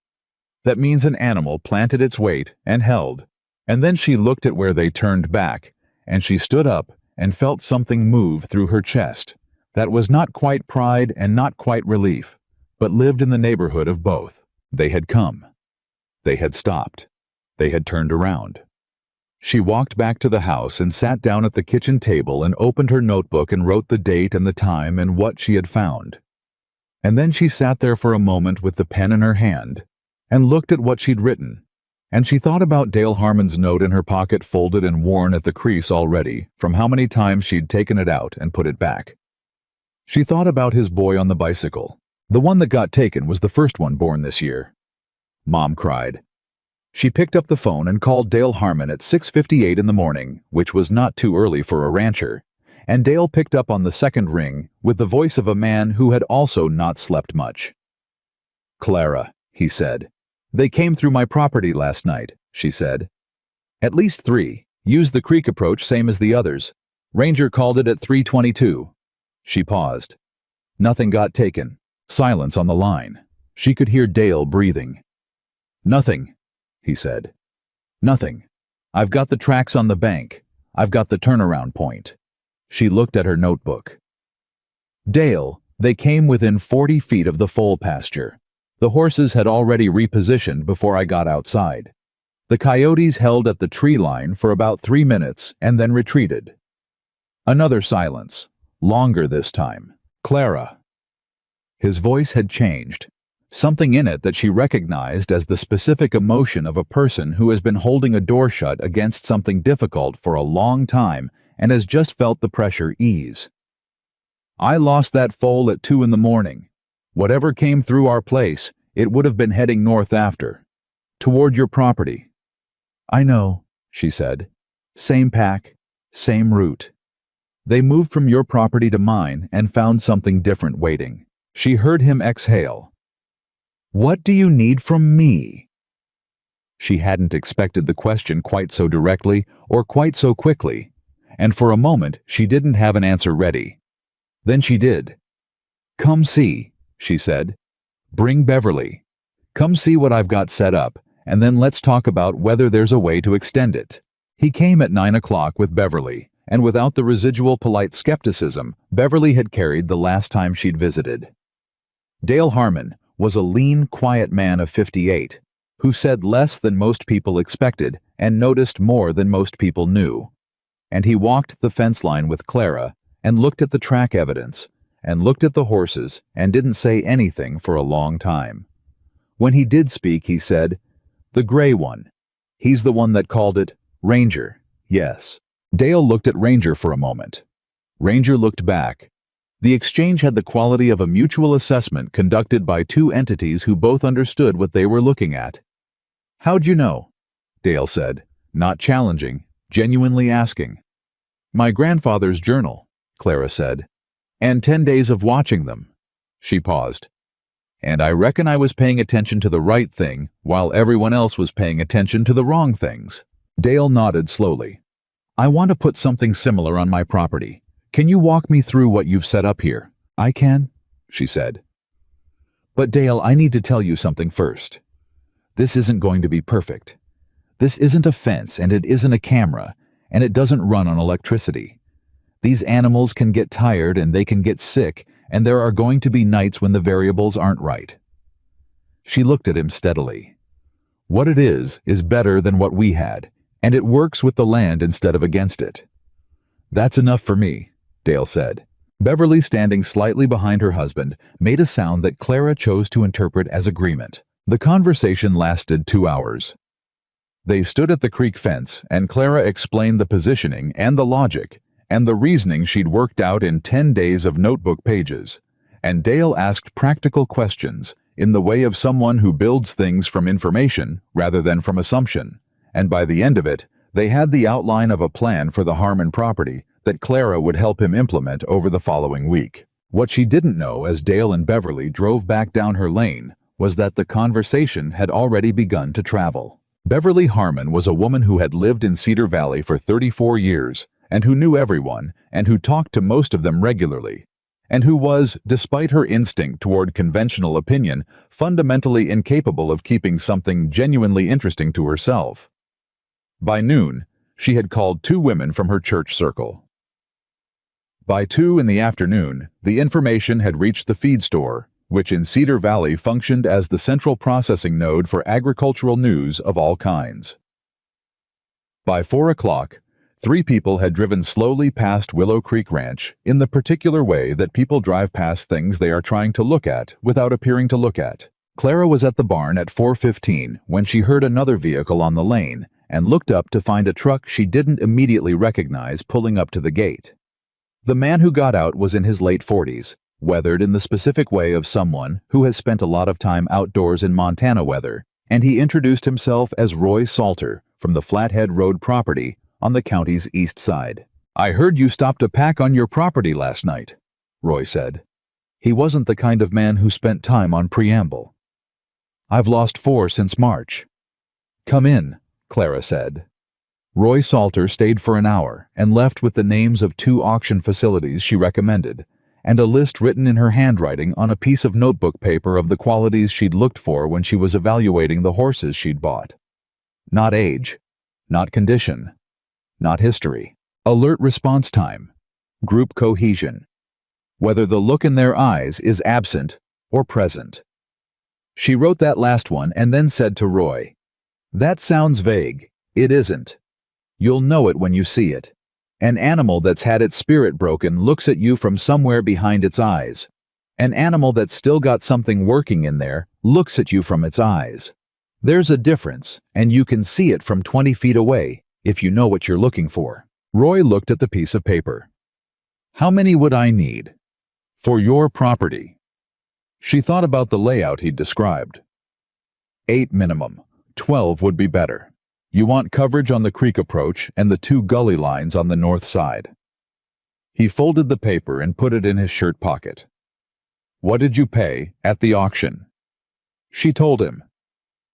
That means an animal planted its weight and held, and then she looked at where they turned back, and she stood up and felt something move through her chest that was not quite pride and not quite relief, but lived in the neighborhood of both. They had come. They had stopped. They had turned around. She walked back to the house and sat down at the kitchen table and opened her notebook and wrote the date and the time and what she had found. And then she sat there for a moment with the pen in her hand and looked at what she'd written, and she thought about Dale Harmon's note in her pocket, folded and worn at the crease already from how many times she'd taken it out and put it back. She thought about his boy on the bicycle. The one that got taken was the first one born this year. Mom cried. She picked up the phone and called Dale Harmon at 6:58 in the morning, which was not too early for a rancher, and Dale picked up on the second ring with the voice of a man who had also not slept much. "Clara," he said. "They came through my property last night," she said. "At least 3. Used the creek approach same as the others. Ranger called it at 3:22. She paused. Nothing got taken. Silence on the line. She could hear Dale breathing. "Nothing," he said. "Nothing. I've got the tracks on the bank. I've got the turnaround point." She looked at her notebook. "Dale, they came within 40 feet of the foal pasture. The horses had already repositioned before I got outside. The coyotes held at the tree line for about 3 minutes and then retreated." Another silence, longer this time. "Clara." His voice had changed, something in it that she recognized as the specific emotion of a person who has been holding a door shut against something difficult for a long time and has just felt the pressure ease. "I lost that foal at 2 in the morning. Whatever came through our place, it would have been heading north after, toward your property." "I know," she said. "Same pack, same route. They moved from your property to mine and found something different waiting." She heard him exhale. "What do you need from me?" She hadn't expected the question quite so directly or quite so quickly, and for a moment she didn't have an answer ready. Then she did. "Come see," she said. "Bring Beverly. Come see what I've got set up, and then let's talk about whether there's a way to extend it." He came at 9 o'clock with Beverly, and without the residual polite skepticism Beverly had carried the last time she'd visited. Dale Harmon was a lean, quiet man of 58, who said less than most people expected and noticed more than most people knew. And he walked the fence line with Clara and looked at the track evidence and looked at the horses and didn't say anything for a long time. When he did speak, he said, "The gray one. He's the one that called it Ranger, yes." Dale looked at Ranger for a moment. Ranger looked back. The exchange had the quality of a mutual assessment conducted by two entities who both understood what they were looking at. "How'd you know?" Dale said, not challenging, genuinely asking. "My grandfather's journal," Clara said, "and 10 days of watching them." She paused. "And I reckon I was paying attention to the right thing while everyone else was paying attention to the wrong things." Dale nodded slowly. "I want to put something similar on my property. Can you walk me through what you've set up here?" "I can," she said. "But Dale, I need to tell you something first. This isn't going to be perfect. This isn't a fence, and it isn't a camera, and it doesn't run on electricity. These animals can get tired and they can get sick, and there are going to be nights when the variables aren't right." She looked at him steadily. "What it is better than what we had, and it works with the land instead of against it." "That's enough for me," Dale said. Beverly, standing slightly behind her husband, made a sound that Clara chose to interpret as agreement. The conversation lasted 2 hours. They stood at the creek fence, and Clara explained the positioning and the logic, and the reasoning she'd worked out in 10 days of notebook pages, and Dale asked practical questions in the way of someone who builds things from information rather than from assumption, and by the end of it, they had the outline of a plan for the Harmon property that Clara would help him implement over the following week. What she didn't know as Dale and Beverly drove back down her lane was that the conversation had already begun to travel. Beverly Harmon was a woman who had lived in Cedar Valley for 34 years, and who knew everyone, and who talked to most of them regularly, and who was, despite her instinct toward conventional opinion, fundamentally incapable of keeping something genuinely interesting to herself. By noon, she had called 2 women from her church circle. By 2 in the afternoon, the information had reached the feed store, which in Cedar Valley functioned as the central processing node for agricultural news of all kinds. By 4 o'clock, 3 people had driven slowly past Willow Creek Ranch in the particular way that people drive past things they are trying to look at without appearing to look at. Clara was at the barn at 4:15 when she heard another vehicle on the lane and looked up to find a truck she didn't immediately recognize pulling up to the gate. The man who got out was in his late 40s, weathered in the specific way of someone who has spent a lot of time outdoors in Montana weather, and he introduced himself as Roy Salter from the Flathead Road property on the county's east side. "I heard you stopped a pack on your property last night," Roy said. He wasn't the kind of man who spent time on preamble. "I've lost 4 since March." "Come in," Clara said. Roy Salter stayed for an hour and left with the names of 2 auction facilities she recommended, and a list written in her handwriting on a piece of notebook paper of the qualities she'd looked for when she was evaluating the horses she'd bought. Not age, not condition, not history. Alert response time, group cohesion, whether the look in their eyes is absent or present. She wrote that last one and then said to Roy, "That sounds vague. It isn't. You'll know it when you see it. An animal that's had its spirit broken looks at you from somewhere behind its eyes. An animal that's still got something working in there looks at you from its eyes. There's a difference, and you can see it from 20 feet away if you know what you're looking for." Roy looked at the piece of paper. "How many would I need?" "For your property." She thought about the layout he'd described. 8 minimum. 12 would be better. You want coverage on the creek approach and the 2 gully lines on the north side. He folded the paper and put it in his shirt pocket. "What did you pay at the auction?" She told him.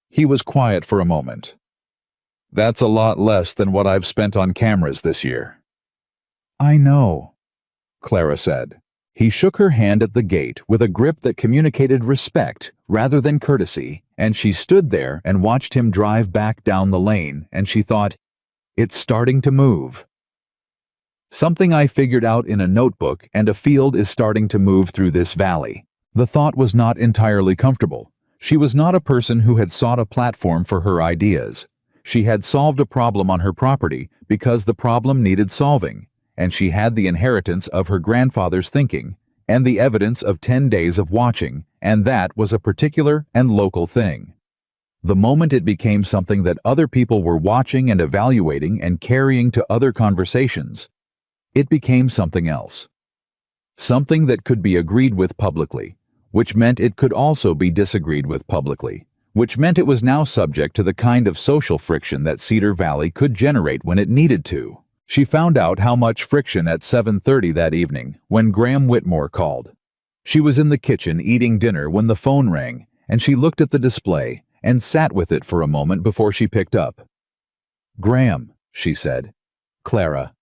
He was quiet for a moment. "That's a lot less than what I've spent on cameras this year." "I know," Clara said. He shook her hand at the gate with a grip that communicated respect rather than courtesy, and she stood there and watched him drive back down the lane, and she thought, "It's starting to move. Something I figured out in a notebook, and a field is starting to move through this valley." The thought was not entirely comfortable. She was not a person who had sought a platform for her ideas. She had solved a problem on her property because the problem needed solving, and she had the inheritance of her grandfather's thinking and the evidence of 10 days of watching and that was a particular and local thing. The moment it became something that other people were watching and evaluating and carrying to other conversations, it became something else. Something that could be agreed with publicly, which meant it could also be disagreed with publicly, which meant it was now subject to the kind of social friction that Cedar Valley could generate when it needed to. She found out how much friction at 7:30 that evening when Graham Whitmore called. She was in the kitchen eating dinner when the phone rang, and she looked at the display and sat with it for a moment before she picked up. "Graham," she said. "Clara."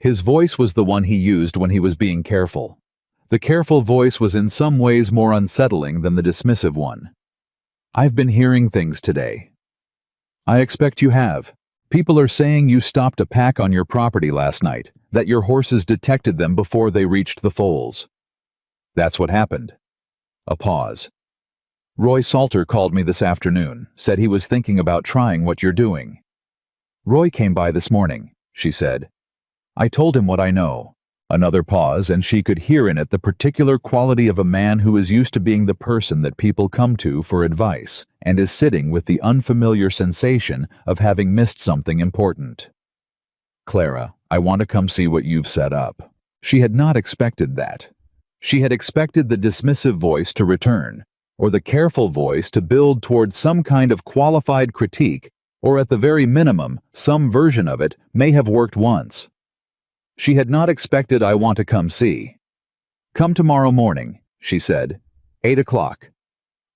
His voice was the one he used when he was being careful. The careful voice was in some ways more unsettling than the dismissive one. "I've been hearing things today." "I expect you have. People are saying you stopped a pack on your property last night, that your horses detected them before they reached the foals." "That's what happened." A pause. "Roy Salter called me this afternoon, said he was thinking about trying what you're doing." "Roy came by this morning," she said. "I told him what I know." Another pause, and she could hear in it the particular quality of a man who is used to being the person that people come to for advice, and is sitting with the unfamiliar sensation of having missed something important. "Clara, I want to come see what you've set up." She had not expected that. She had expected the dismissive voice to return, or the careful voice to build towards some kind of qualified critique, or at the very minimum, some version of it may have worked once. She had not expected "I want to come see." "Come tomorrow morning," she said. 8 o'clock.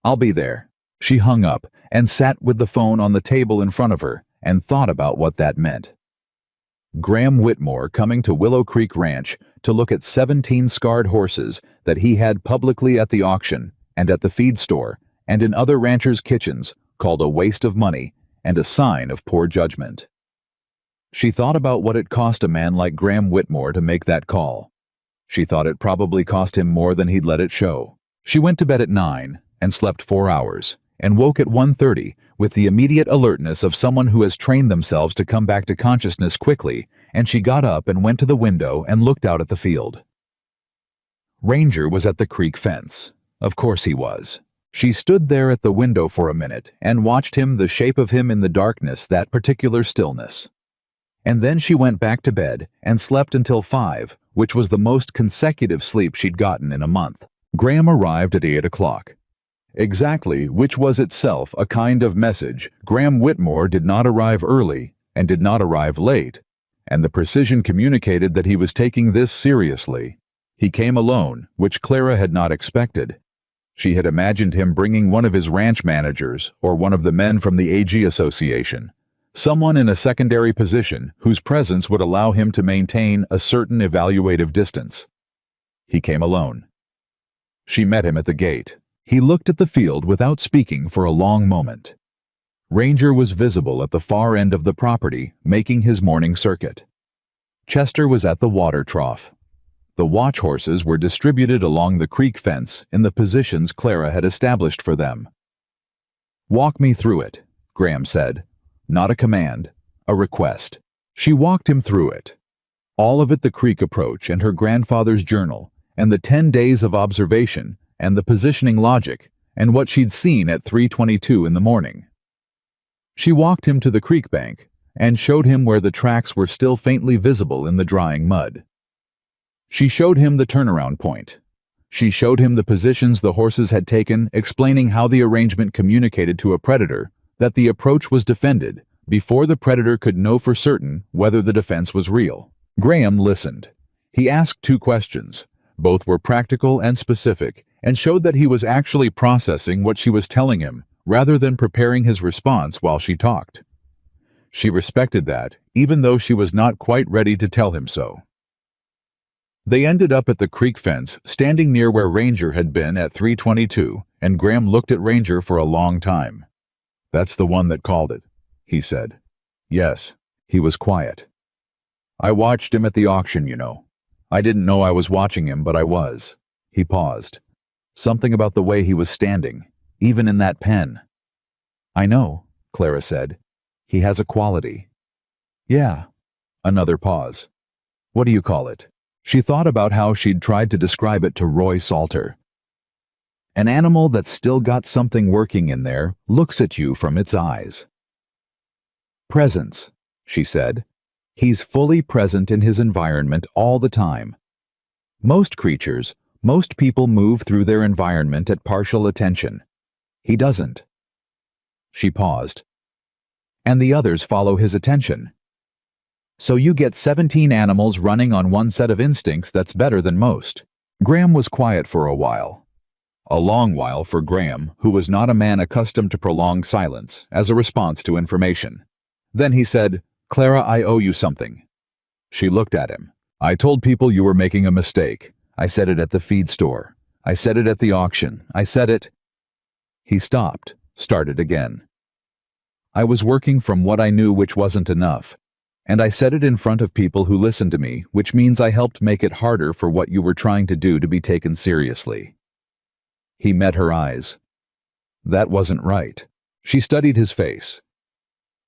"I'll be there." She hung up and sat with the phone on the table in front of her and thought about what that meant. Graham Whitmore coming to Willow Creek Ranch to look at 17 scarred horses that he had publicly at the auction and at the feed store and in other ranchers' kitchens, called a waste of money and a sign of poor judgment. She thought about what it cost a man like Graham Whitmore to make that call. She thought it probably cost him more than he'd let it show. She went to bed at 9 and slept 4 hours, and woke at 1:30 with the immediate alertness of someone who has trained themselves to come back to consciousness quickly, and she got up and went to the window and looked out at the field. Ranger was at the creek fence. Of course he was. She stood there at the window for a minute and watched him, the shape of him in the darkness, that particular stillness. And then she went back to bed and slept until 5, which was the most consecutive sleep she'd gotten in a month. Graham arrived at 8 o'clock. Exactly, which was itself a kind of message. Graham Whitmore did not arrive early and did not arrive late, and the precision communicated that he was taking this seriously. He came alone, which Clara had not expected. She had imagined him bringing one of his ranch managers or one of the men from the AG Association, someone in a secondary position whose presence would allow him to maintain a certain evaluative distance. He came alone. She met him at the gate. He looked at the field without speaking for a long moment. Ranger was visible at the far end of the property, making his morning circuit. Chester was at the water trough. The watch horses were distributed along the creek fence in the positions Clara had established for them. "Walk me through it," Graham said. Not a command, a request. She walked him through it. All of it the creek approach and her grandfather's journal, and the 10 days of observation, and the positioning logic, and what she'd seen at 3:22 in the morning. She walked him to the creek bank, and showed him where the tracks were still faintly visible in the drying mud. She showed him the turnaround point. She showed him the positions the horses had taken, explaining how the arrangement communicated to a predator that the approach was defended before the predator could know for certain whether the defense was real. Graham listened. He asked 2 questions. Both were practical and specific, and showed that he was actually processing what she was telling him, rather than preparing his response while she talked. She respected that, even though she was not quite ready to tell him so. They ended up at the creek fence, standing near where Ranger had been at 3:22, and Graham looked at Ranger for a long time. "That's the one that called it," he said. "Yes." He was quiet. "I watched him at the auction, you know. I didn't know I was watching him, but I was." He paused. "Something about the way he was standing, even in that pen." "I know," Clara said. "He has a quality." "Yeah." Another pause. "What do you call it?" She thought about how she'd tried to describe it to Roy Salter. An animal that's still got something working in there looks at you from its eyes. Presence, she said. He's fully present in his environment all the time. Most creatures, most people move through their environment at partial attention. He doesn't. She paused. And the others follow his attention. So you get 17 animals running on one set of instincts that's better than most. Graham was quiet for a while. A long while for Graham, who was not a man accustomed to prolonged silence, as a response to information. Then he said, "Clara, I owe you something." She looked at him. "I told people you were making a mistake. I said it at the feed store. I said it at the auction. I said it." He stopped, started again. "I was working from what I knew, which wasn't enough. And I said it in front of people who listened to me, which means I helped make it harder for what you were trying to do to be taken seriously." He met her eyes. That wasn't right. She studied his face.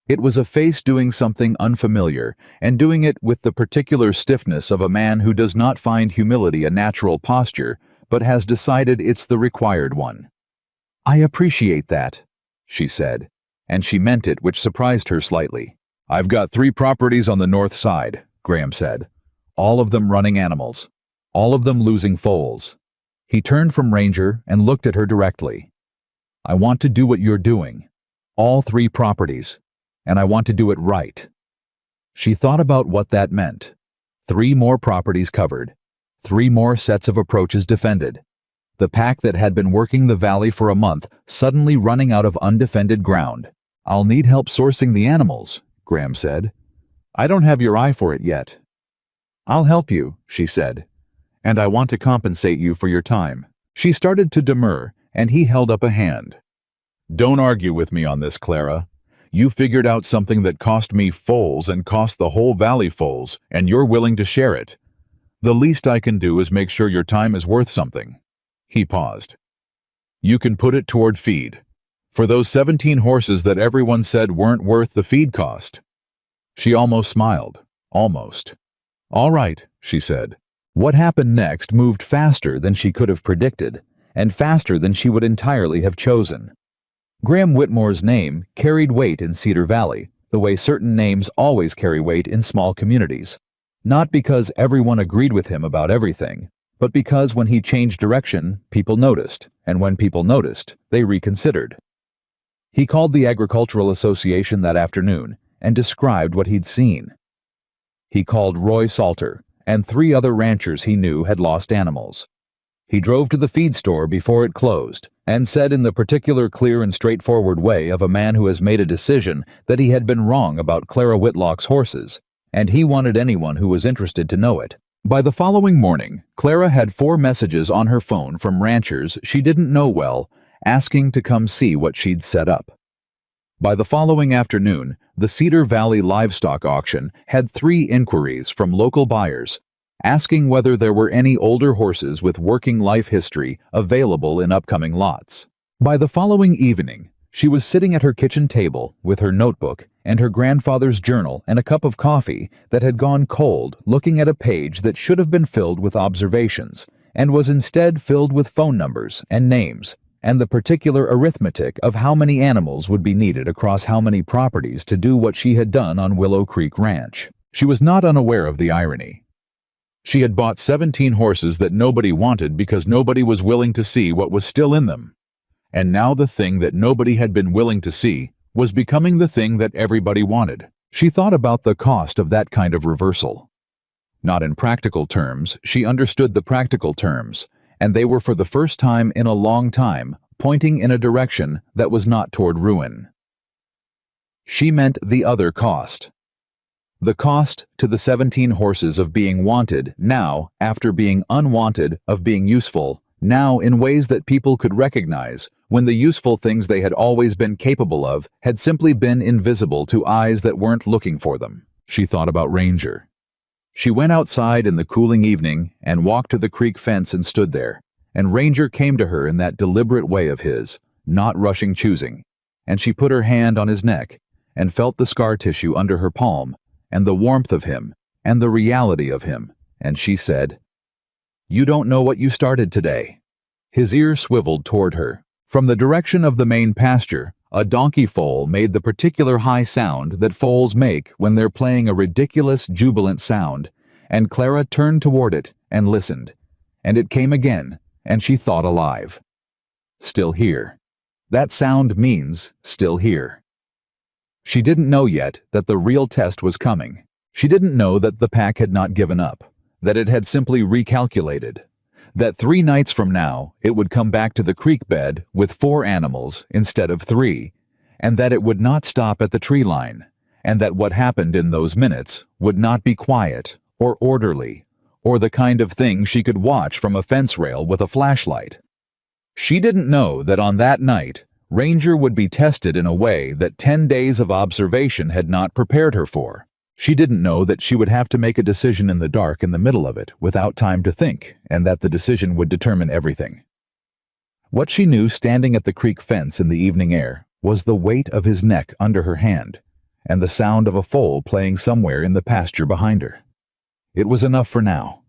It was a face doing something unfamiliar, and doing it with the particular stiffness of a man who does not find humility a natural posture, but has decided it's the required one. "I appreciate that," she said, and she meant it, which surprised her slightly. "I've got 3 properties on the north side," Graham said. "All of them running animals. All of them losing foals." He turned from Ranger and looked at her directly. "I want to do what you're doing. All 3 properties. And I want to do it right." She thought about what that meant. 3 more properties covered. 3 more sets of approaches defended. The pack that had been working the valley for a month suddenly running out of undefended ground. "I'll need help sourcing the animals," Graham said. "I don't have your eye for it yet." "I'll help you," she said. "And I want to compensate you for your time." She started to demur, and he held up a hand. "Don't argue with me on this, Clara. You figured out something that cost me foals and cost the whole valley foals, and you're willing to share it. The least I can do is make sure your time is worth something." He paused. "You can put it toward feed. For those 17 horses that everyone said weren't worth the feed cost." She almost smiled. Almost. "All right," she said. What happened next moved faster than she could have predicted, and faster than she would entirely have chosen. Graham Whitmore's name carried weight in Cedar Valley, the way certain names always carry weight in small communities. Not because everyone agreed with him about everything, but because when he changed direction, people noticed, and when people noticed, they reconsidered. He called the Agricultural Association that afternoon and described what he'd seen. He called Roy Salter and 3 other ranchers he knew had lost animals. He drove to the feed store before it closed and said in the particular clear and straightforward way of a man who has made a decision that he had been wrong about Clara Whitlock's horses, and he wanted anyone who was interested to know it. By the following morning, Clara had 4 messages on her phone from ranchers she didn't know well, asking to come see what she'd set up. By the following afternoon, the Cedar Valley Livestock Auction had 3 inquiries from local buyers, asking whether there were any older horses with working life history available in upcoming lots. By the following evening, she was sitting at her kitchen table with her notebook and her grandfather's journal and a cup of coffee that had gone cold, looking at a page that should have been filled with observations and was instead filled with phone numbers and names and the particular arithmetic of how many animals would be needed across how many properties to do what she had done on Willow Creek Ranch. She was not unaware of the irony. She had bought 17 horses that nobody wanted because nobody was willing to see what was still in them. And now the thing that nobody had been willing to see was becoming the thing that everybody wanted. She thought about the cost of that kind of reversal. Not in practical terms, she understood the practical terms, and they were for the first time in a long time pointing in a direction that was not toward ruin. She meant the other cost. The cost to the 17 horses of being wanted now, after being unwanted, of being useful, now in ways that people could recognize, when the useful things they had always been capable of had simply been invisible to eyes that weren't looking for them. She thought about Ranger. She went outside in the cooling evening and walked to the creek fence and stood there, and Ranger came to her in that deliberate way of his, not rushing choosing, and she put her hand on his neck and felt the scar tissue under her palm, and the warmth of him, and the reality of him, and she said, "You don't know what you started today." His ear swiveled toward her. From the direction of the main pasture, a donkey foal made the particular high sound that foals make when they're playing a ridiculous, jubilant sound, and Clara turned toward it and listened. And it came again, and she thought alive. Still here. That sound means still here. She didn't know yet that the real test was coming. She didn't know that the pack had not given up, that it had simply recalculated, that 3 nights from now it would come back to the creek bed with 4 animals instead of 3, and that it would not stop at the tree line, and that what happened in those minutes would not be quiet or orderly, or the kind of thing she could watch from a fence rail with a flashlight. She didn't know that on that night, Ranger would be tested in a way that 10 days of observation had not prepared her for. She didn't know that she would have to make a decision in the dark in the middle of it without time to think, and that the decision would determine everything. What she knew standing at the creek fence in the evening air was the weight of his neck under her hand, and the sound of a foal playing somewhere in the pasture behind her. It was enough for now.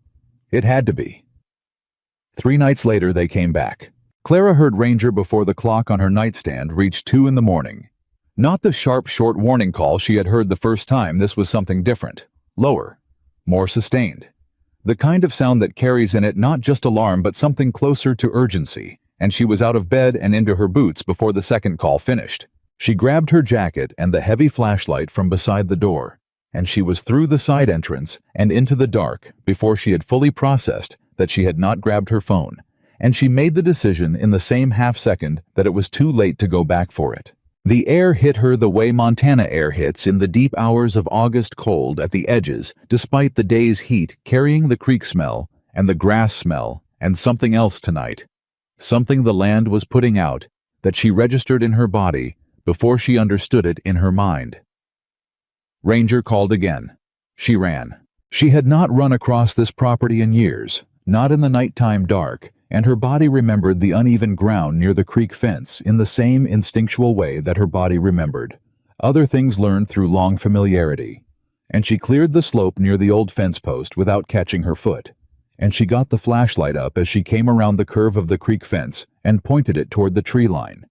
It had to be. 3 nights later they came back. Clara heard Ranger before the clock on her nightstand reached 2 in the morning. Not the sharp, short warning call she had heard the first time. This was something different, lower, more sustained. The kind of sound that carries in it not just alarm but something closer to urgency, and she was out of bed and into her boots before the second call finished. She grabbed her jacket and the heavy flashlight from beside the door, and she was through the side entrance and into the dark before she had fully processed that she had not grabbed her phone, and she made the decision in the same half-second that it was too late to go back for it. The air hit her the way Montana air hits in the deep hours of August cold at the edges, despite the day's heat carrying the creek smell and the grass smell and something else tonight. Something the land was putting out that she registered in her body before she understood it in her mind. Ranger called again. She ran. She had not run across this property in years, not in the nighttime dark, and her body remembered the uneven ground near the creek fence in the same instinctual way that her body remembered other things learned through long familiarity. And she cleared the slope near the old fence post without catching her foot, and she got the flashlight up as she came around the curve of the creek fence and pointed it toward the tree line.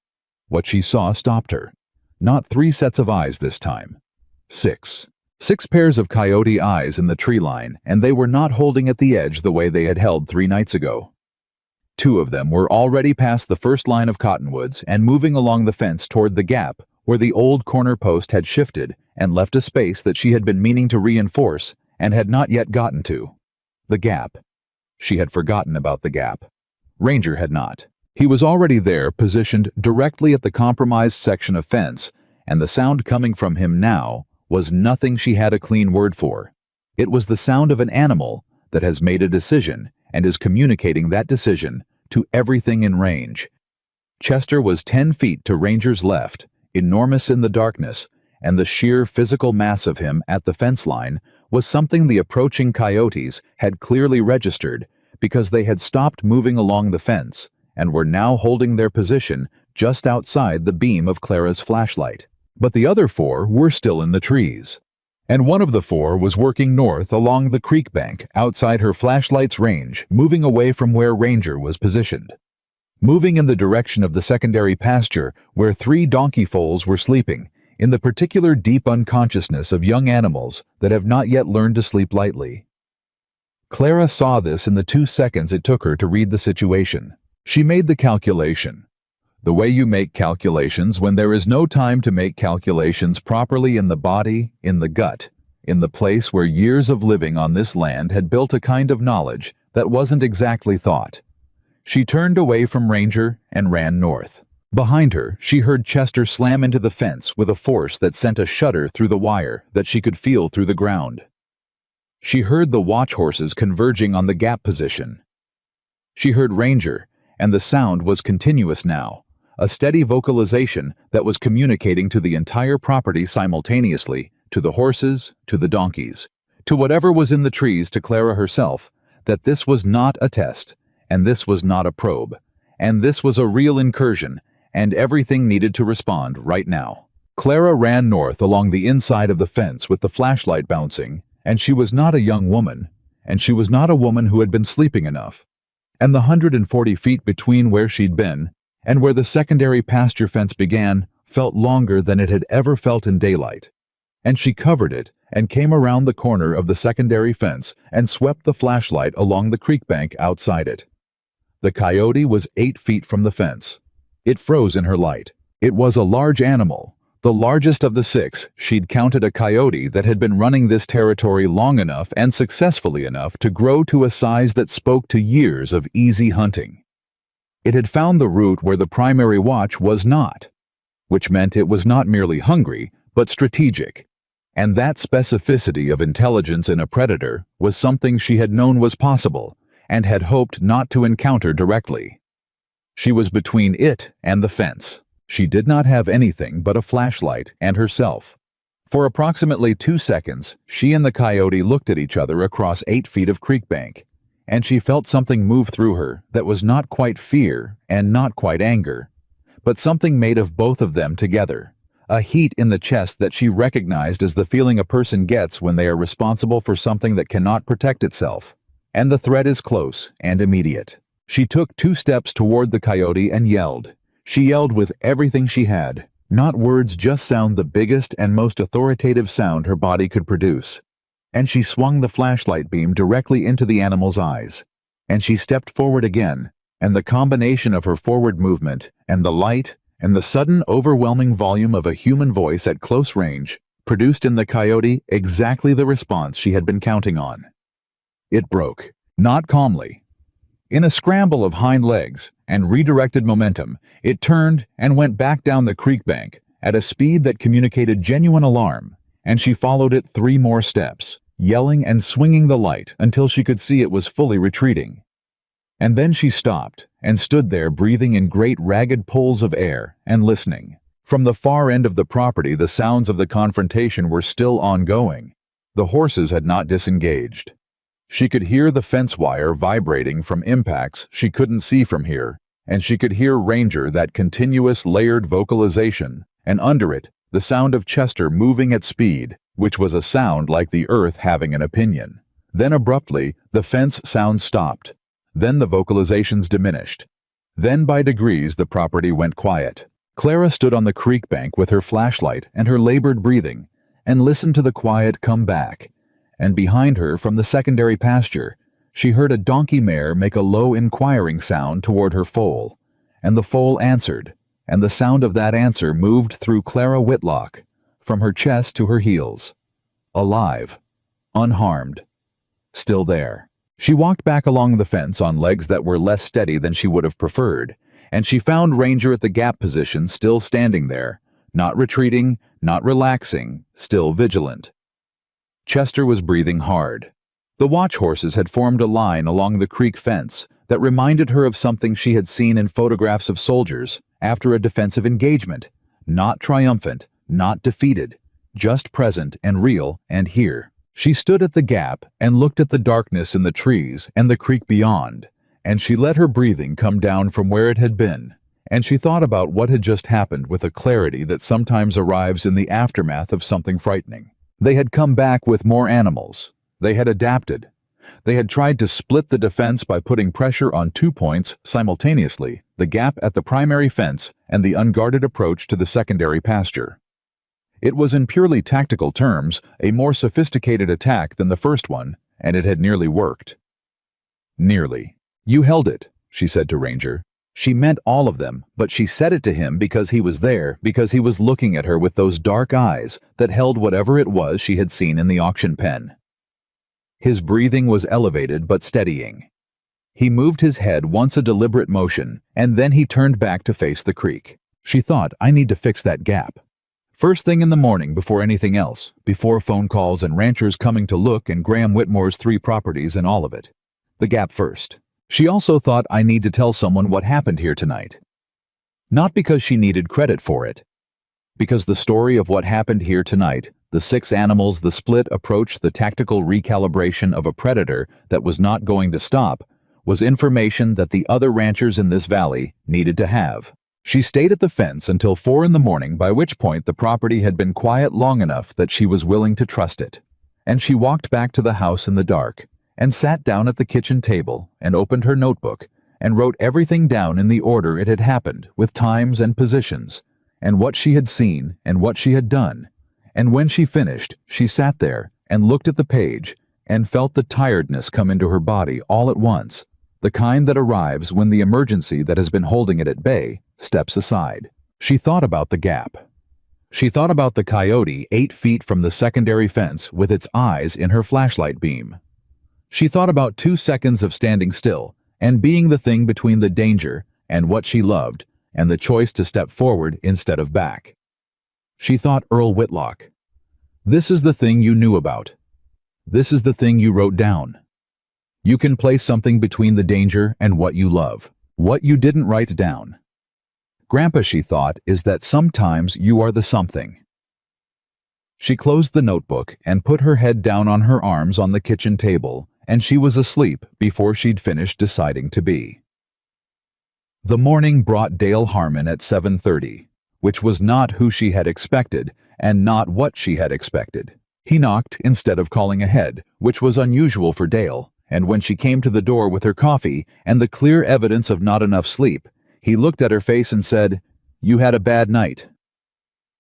What she saw stopped her. Not 3 sets of eyes this time. 6. 6 pairs of coyote eyes in the tree line, and they were not holding at the edge the way they had held 3 nights ago. 2 of them were already past the first line of cottonwoods and moving along the fence toward the gap where the old corner post had shifted and left a space that she had been meaning to reinforce and had not yet gotten to. The gap. She had forgotten about the gap. Ranger had not. He was already there, positioned directly at the compromised section of fence, and the sound coming from him now was nothing she had a clean word for. It was the sound of an animal that has made a decision and is communicating that decision to everything in range. Chester was 10 feet to Ranger's left, enormous in the darkness, and the sheer physical mass of him at the fence line was something the approaching coyotes had clearly registered because they had stopped moving along the fence and were now holding their position just outside the beam of Clara's flashlight. But the other 4 were still in the trees. And one of the 4 was working north along the creek bank outside her flashlight's range, moving away from where Ranger was positioned. Moving in the direction of the secondary pasture where 3 donkey foals were sleeping, in the particular deep unconsciousness of young animals that have not yet learned to sleep lightly. Clara saw this in the 2 seconds it took her to read the situation. She made the calculation. The way you make calculations when there is no time to make calculations properly in the body, in the gut, in the place where years of living on this land had built a kind of knowledge that wasn't exactly thought. She turned away from Ranger and ran north. Behind her, she heard Chester slam into the fence with a force that sent a shudder through the wire that she could feel through the ground. She heard the watch horses converging on the gap position. She heard Ranger, and the sound was continuous now. A steady vocalization that was communicating to the entire property simultaneously, to the horses, to the donkeys, to whatever was in the trees, to Clara herself, that this was not a test, and this was not a probe, and this was a real incursion, and everything needed to respond right now. Clara ran north along the inside of the fence with the flashlight bouncing, and she was not a young woman, and she was not a woman who had been sleeping enough. and the 140 feet between where she'd been and where the secondary pasture fence began felt longer than it had ever felt in daylight. And she covered it and came around the corner of the secondary fence and swept the flashlight along the creek bank outside it. The coyote was 8 feet from the fence. It froze in her light. It was a large animal, the largest of the 6. She'd counted a coyote that had been running this territory long enough and successfully enough to grow to a size that spoke to years of easy hunting. It had found the route where the primary watch was not, which meant it was not merely hungry, but strategic. And that specificity of intelligence in a predator was something she had known was possible and had hoped not to encounter directly. She was between it and the fence. She did not have anything but a flashlight and herself. For approximately 2 seconds, she and the coyote looked at each other across 8 feet of creek bank, and she felt something move through her that was not quite fear and not quite anger, but something made of both of them together, a heat in the chest that she recognized as the feeling a person gets when they are responsible for something that cannot protect itself, and the threat is close and immediate. She took 2 steps toward the coyote and yelled. She yelled with everything she had, not words, just sound, the biggest and most authoritative sound her body could produce. And she swung the flashlight beam directly into the animal's eyes. And she stepped forward again, and the combination of her forward movement and the light and the sudden overwhelming volume of a human voice at close range produced in the coyote exactly the response she had been counting on. It broke, not calmly. In a scramble of hind legs and redirected momentum, it turned and went back down the creek bank at a speed that communicated genuine alarm, and she followed it 3 more steps, yelling and swinging the light until she could see it was fully retreating. And then she stopped and stood there, breathing in great ragged pulls of air and listening. From the far end of the property, the sounds of the confrontation were still ongoing. The horses had not disengaged. She could hear the fence wire vibrating from impacts she couldn't see from here, and she could hear Ranger, that continuous layered vocalization, and under it, the sound of Chester moving at speed, which was a sound like the earth having an opinion. Then abruptly, the fence sound stopped. Then the vocalizations diminished. Then by degrees the property went quiet. Clara stood on the creek bank with her flashlight and her labored breathing, and listened to the quiet come back. And behind her, from the secondary pasture, she heard a donkey mare make a low inquiring sound toward her foal, and the foal answered, and the sound of that answer moved through Clara Whitlock, from her chest to her heels. Alive, unharmed, still there. She walked back along the fence on legs that were less steady than she would have preferred, and she found Ranger at the gap position, still standing there, not retreating, not relaxing, still vigilant. Chester was breathing hard. The watch horses had formed a line along the creek fence that reminded her of something she had seen in photographs of soldiers after a defensive engagement, not triumphant, not defeated, just present and real and here. She stood at the gap and looked at the darkness in the trees and the creek beyond, and she let her breathing come down from where it had been, and she thought about what had just happened with a clarity that sometimes arrives in the aftermath of something frightening. They had come back with more animals. They had adapted. They had tried to split the defense by putting pressure on 2 points simultaneously, the gap at the primary fence and the unguarded approach to the secondary pasture. It was, in purely tactical terms, a more sophisticated attack than the first one, and it had nearly worked. Nearly. "You held it," she said to Ranger. She meant all of them, but she said it to him because he was there, because he was looking at her with those dark eyes that held whatever it was she had seen in the auction pen. His breathing was elevated but steadying. He moved his head once, a deliberate motion, and then he turned back to face the creek. She thought, I need to fix that gap. First thing in the morning, before anything else, before phone calls and ranchers coming to look and Graham Whitmore's 3 properties and all of it. The gap first. She also thought, I need to tell someone what happened here tonight. Not because she needed credit for it. Because the story of what happened here tonight, the 6 animals, the split approach, the tactical recalibration of a predator that was not going to stop, was information that the other ranchers in this valley needed to have. She stayed at the fence until 4 in the morning, by which point the property had been quiet long enough that she was willing to trust it. And she walked back to the house in the dark, and sat down at the kitchen table and opened her notebook and wrote everything down in the order it had happened, with times and positions, and what she had seen and what she had done. And when she finished, she sat there and looked at the page and felt the tiredness come into her body all at once, the kind that arrives when the emergency that has been holding it at bay steps aside. She thought about the gap. She thought about the coyote 8 feet from the secondary fence with its eyes in her flashlight beam. She thought about 2 seconds of standing still and being the thing between the danger and what she loved and the choice to step forward instead of back. She thought Earl Whitlock. This is the thing you knew about. This is the thing you wrote down. You can place something between the danger and what you love, what you didn't write down. Grandpa, she thought, is that sometimes you are the something. She closed the notebook and put her head down on her arms on the kitchen table, and she was asleep before she'd finished deciding to be. The morning brought Dale Harmon at 7:30, which was not who she had expected and not what she had expected. He knocked instead of calling ahead, which was unusual for Dale, and when she came to the door with her coffee and the clear evidence of not enough sleep, he looked at her face and said, "You had a bad night."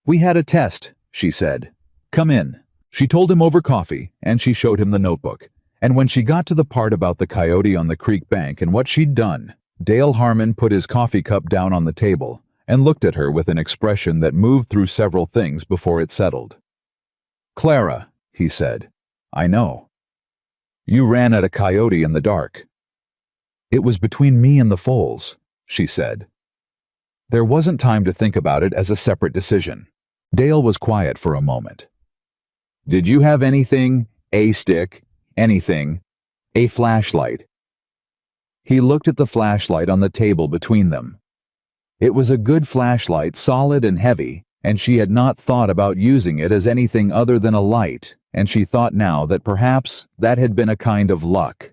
"We had a test," she said. "Come in." She told him over coffee, and she showed him the notebook. And when she got to the part about the coyote on the creek bank and what she'd done, Dale Harmon put his coffee cup down on the table and looked at her with an expression that moved through several things before it settled. "Clara," he said, "I know. You ran at a coyote in the dark." "It was between me and the foals," she said. There wasn't time to think about it as a separate decision. Dale was quiet for a moment. "Did you have anything, a stick, anything, a flashlight?" He looked at the flashlight on the table between them. It was a good flashlight, solid and heavy, and she had not thought about using it as anything other than a light, and she thought now that perhaps that had been a kind of luck.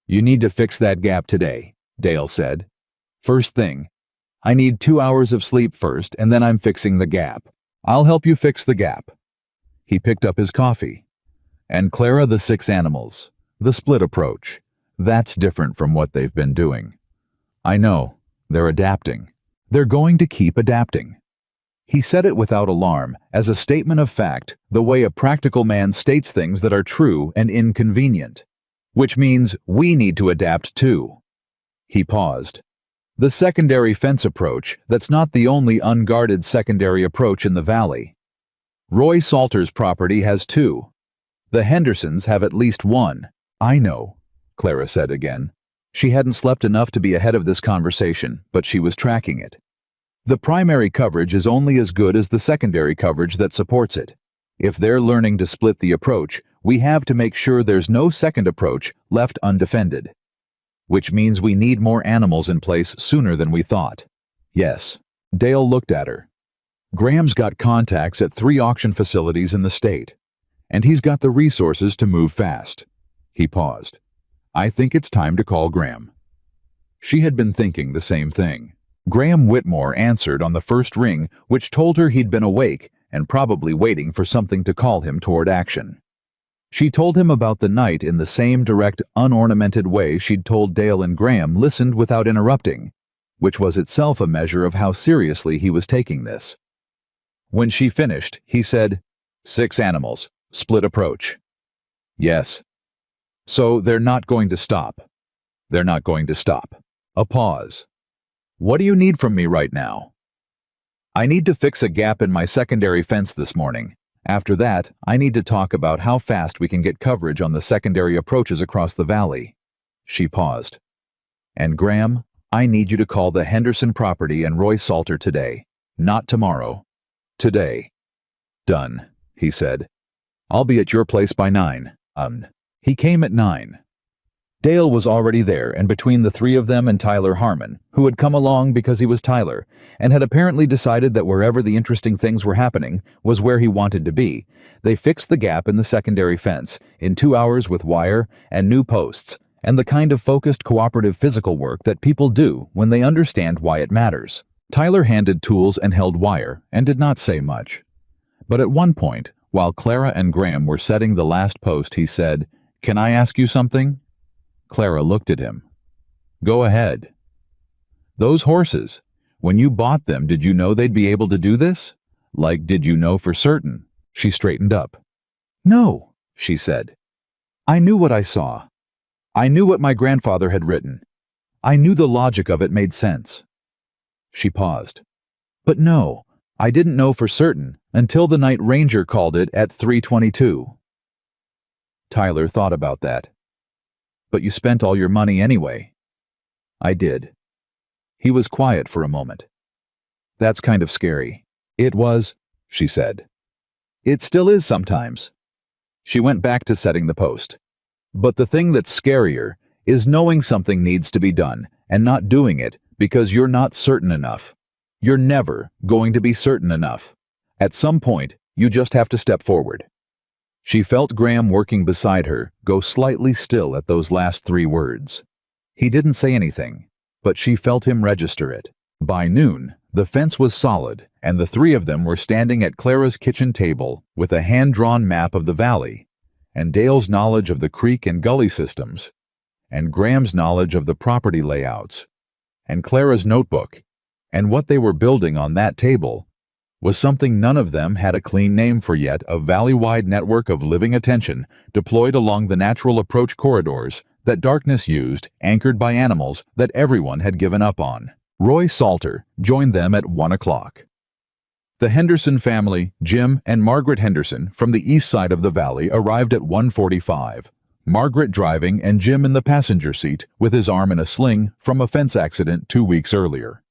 "You need to fix that gap today," Dale said. "First thing. I need 2 hours of sleep first, and then I'm fixing the gap. I'll help you fix the gap." He picked up his coffee. "And Clara, the 6 animals. The split approach. That's different from what they've been doing. I know. They're adapting. They're going to keep adapting." He said it without alarm, as a statement of fact, the way a practical man states things that are true and inconvenient. Which means we need to adapt too. He paused. "The secondary fence approach, that's not the only unguarded secondary approach in the valley. Roy Salter's property has 2. The Hendersons have at least 1. "I know," Clara said again. She hadn't slept enough to be ahead of this conversation, but she was tracking it. "The primary coverage is only as good as the secondary coverage that supports it. If they're learning to split the approach, we have to make sure there's no second approach left undefended. Which means we need more animals in place sooner than we thought." "Yes." Dale looked at her. "Graham's got contacts at 3 auction facilities in the state, and he's got the resources to move fast." He paused. "I think it's time to call Graham." She had been thinking the same thing. Graham Whitmore answered on the first ring, which told her he'd been awake and probably waiting for something to call him toward action. She told him about the night in the same direct, unornamented way she'd told Dale, and Graham listened without interrupting, which was itself a measure of how seriously he was taking this. When she finished, he said, 6 animals, split approach." "Yes." "So they're not going to stop." "They're not going to stop." A pause. "What do you need from me right now?" "I need to fix a gap in my secondary fence this morning. After that, I need to talk about how fast we can get coverage on the secondary approaches across the valley." She paused. "And Graham, I need you to call the Henderson property and Roy Salter today. Not tomorrow. Today." "Done," he said. "I'll be at your place by 9. He came at 9. Dale was already there, and between the 3 of them and Tyler Harmon, who had come along because he was Tyler, and had apparently decided that wherever the interesting things were happening was where he wanted to be, they fixed the gap in the secondary fence in 2 hours with wire and new posts, and the kind of focused cooperative physical work that people do when they understand why it matters. Tyler handed tools and held wire, and did not say much. But at one point, while Clara and Graham were setting the last post, he said, "Can I ask you something?" Clara looked at him. Go ahead. Those horses, when you bought them, did you know they'd be able to do this? Like, did you know for certain? She straightened up. No, she said. I knew what I saw. I knew what my grandfather had written. I knew the logic of it made sense. She paused. But no, I didn't know for certain until the night ranger called it at 3:22. Tyler thought about that. But you spent all your money anyway. I did. He was quiet for a moment. That's kind of scary. It was, she said. It still is sometimes. She went back to setting the post. But the thing that's scarier is knowing something needs to be done and not doing it because you're not certain enough. You're never going to be certain enough. At some point, you just have to step forward. She felt Graham working beside her go slightly still at those last 3 words. He didn't say anything, but she felt him register it. By noon, the fence was solid, and the 3 of them were standing at Clara's kitchen table with a hand-drawn map of the valley, and Dale's knowledge of the creek and gully systems, and Graham's knowledge of the property layouts, and Clara's notebook, and what they were building on that table was something none of them had a clean name for yet, a valley-wide network of living attention deployed along the natural approach corridors that darkness used, anchored by animals that everyone had given up on. Roy Salter joined them at 1 o'clock. The Henderson family, Jim and Margaret Henderson, from the east side of the valley arrived at 1:45, Margaret driving and Jim in the passenger seat with his arm in a sling from a fence accident 2 weeks earlier.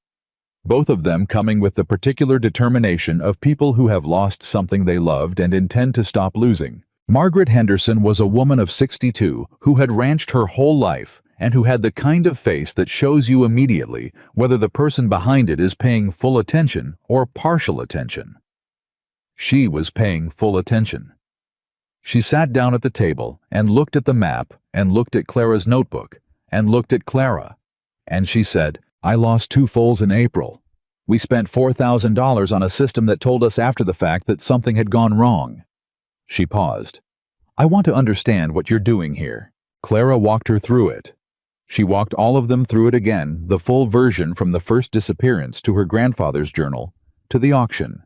Both of them coming with the particular determination of people who have lost something they loved and intend to stop losing. Margaret Henderson was a woman of 62 who had ranched her whole life and who had the kind of face that shows you immediately whether the person behind it is paying full attention or partial attention. She was paying full attention. She sat down at the table and looked at the map and looked at Clara's notebook and looked at Clara, and she said, I lost 2 foals in April. We spent $4,000 on a system that told us after the fact that something had gone wrong. She paused. I want to understand what you're doing here. Clara walked her through it. She walked all of them through it again, the full version from the first disappearance to her grandfather's journal, to the auction,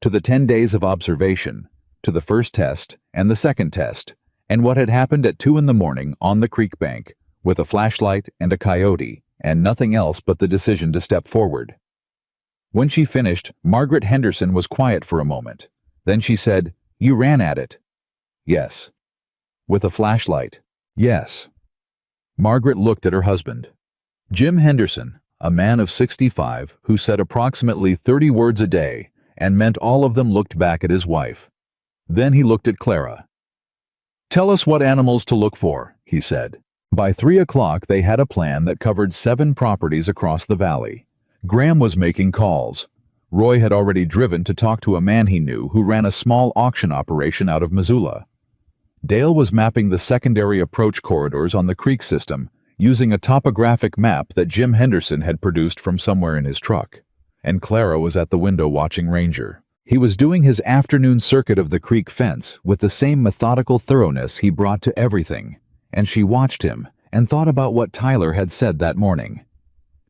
to the 10 days of observation, to the first test and the second test, and what had happened at 2 in the morning on the creek bank, with a flashlight and a coyote, and nothing else but the decision to step forward. When she finished, Margaret Henderson was quiet for a moment. Then she said, You ran at it. Yes. With a flashlight. Yes. Margaret looked at her husband. Jim Henderson, a man of 65 who said approximately 30 words a day and meant all of them, looked back at his wife. Then he looked at Clara. Tell us what animals to look for, he said. By 3 o'clock they had a plan that covered 7 properties across the valley. Graham was making calls. Roy had already driven to talk to a man he knew who ran a small auction operation out of Missoula. Dale was mapping the secondary approach corridors on the creek system using a topographic map that Jim Henderson had produced from somewhere in his truck. And Clara was at the window watching Ranger. He was doing his afternoon circuit of the creek fence with the same methodical thoroughness he brought to everything, and she watched him and thought about what Tyler had said that morning.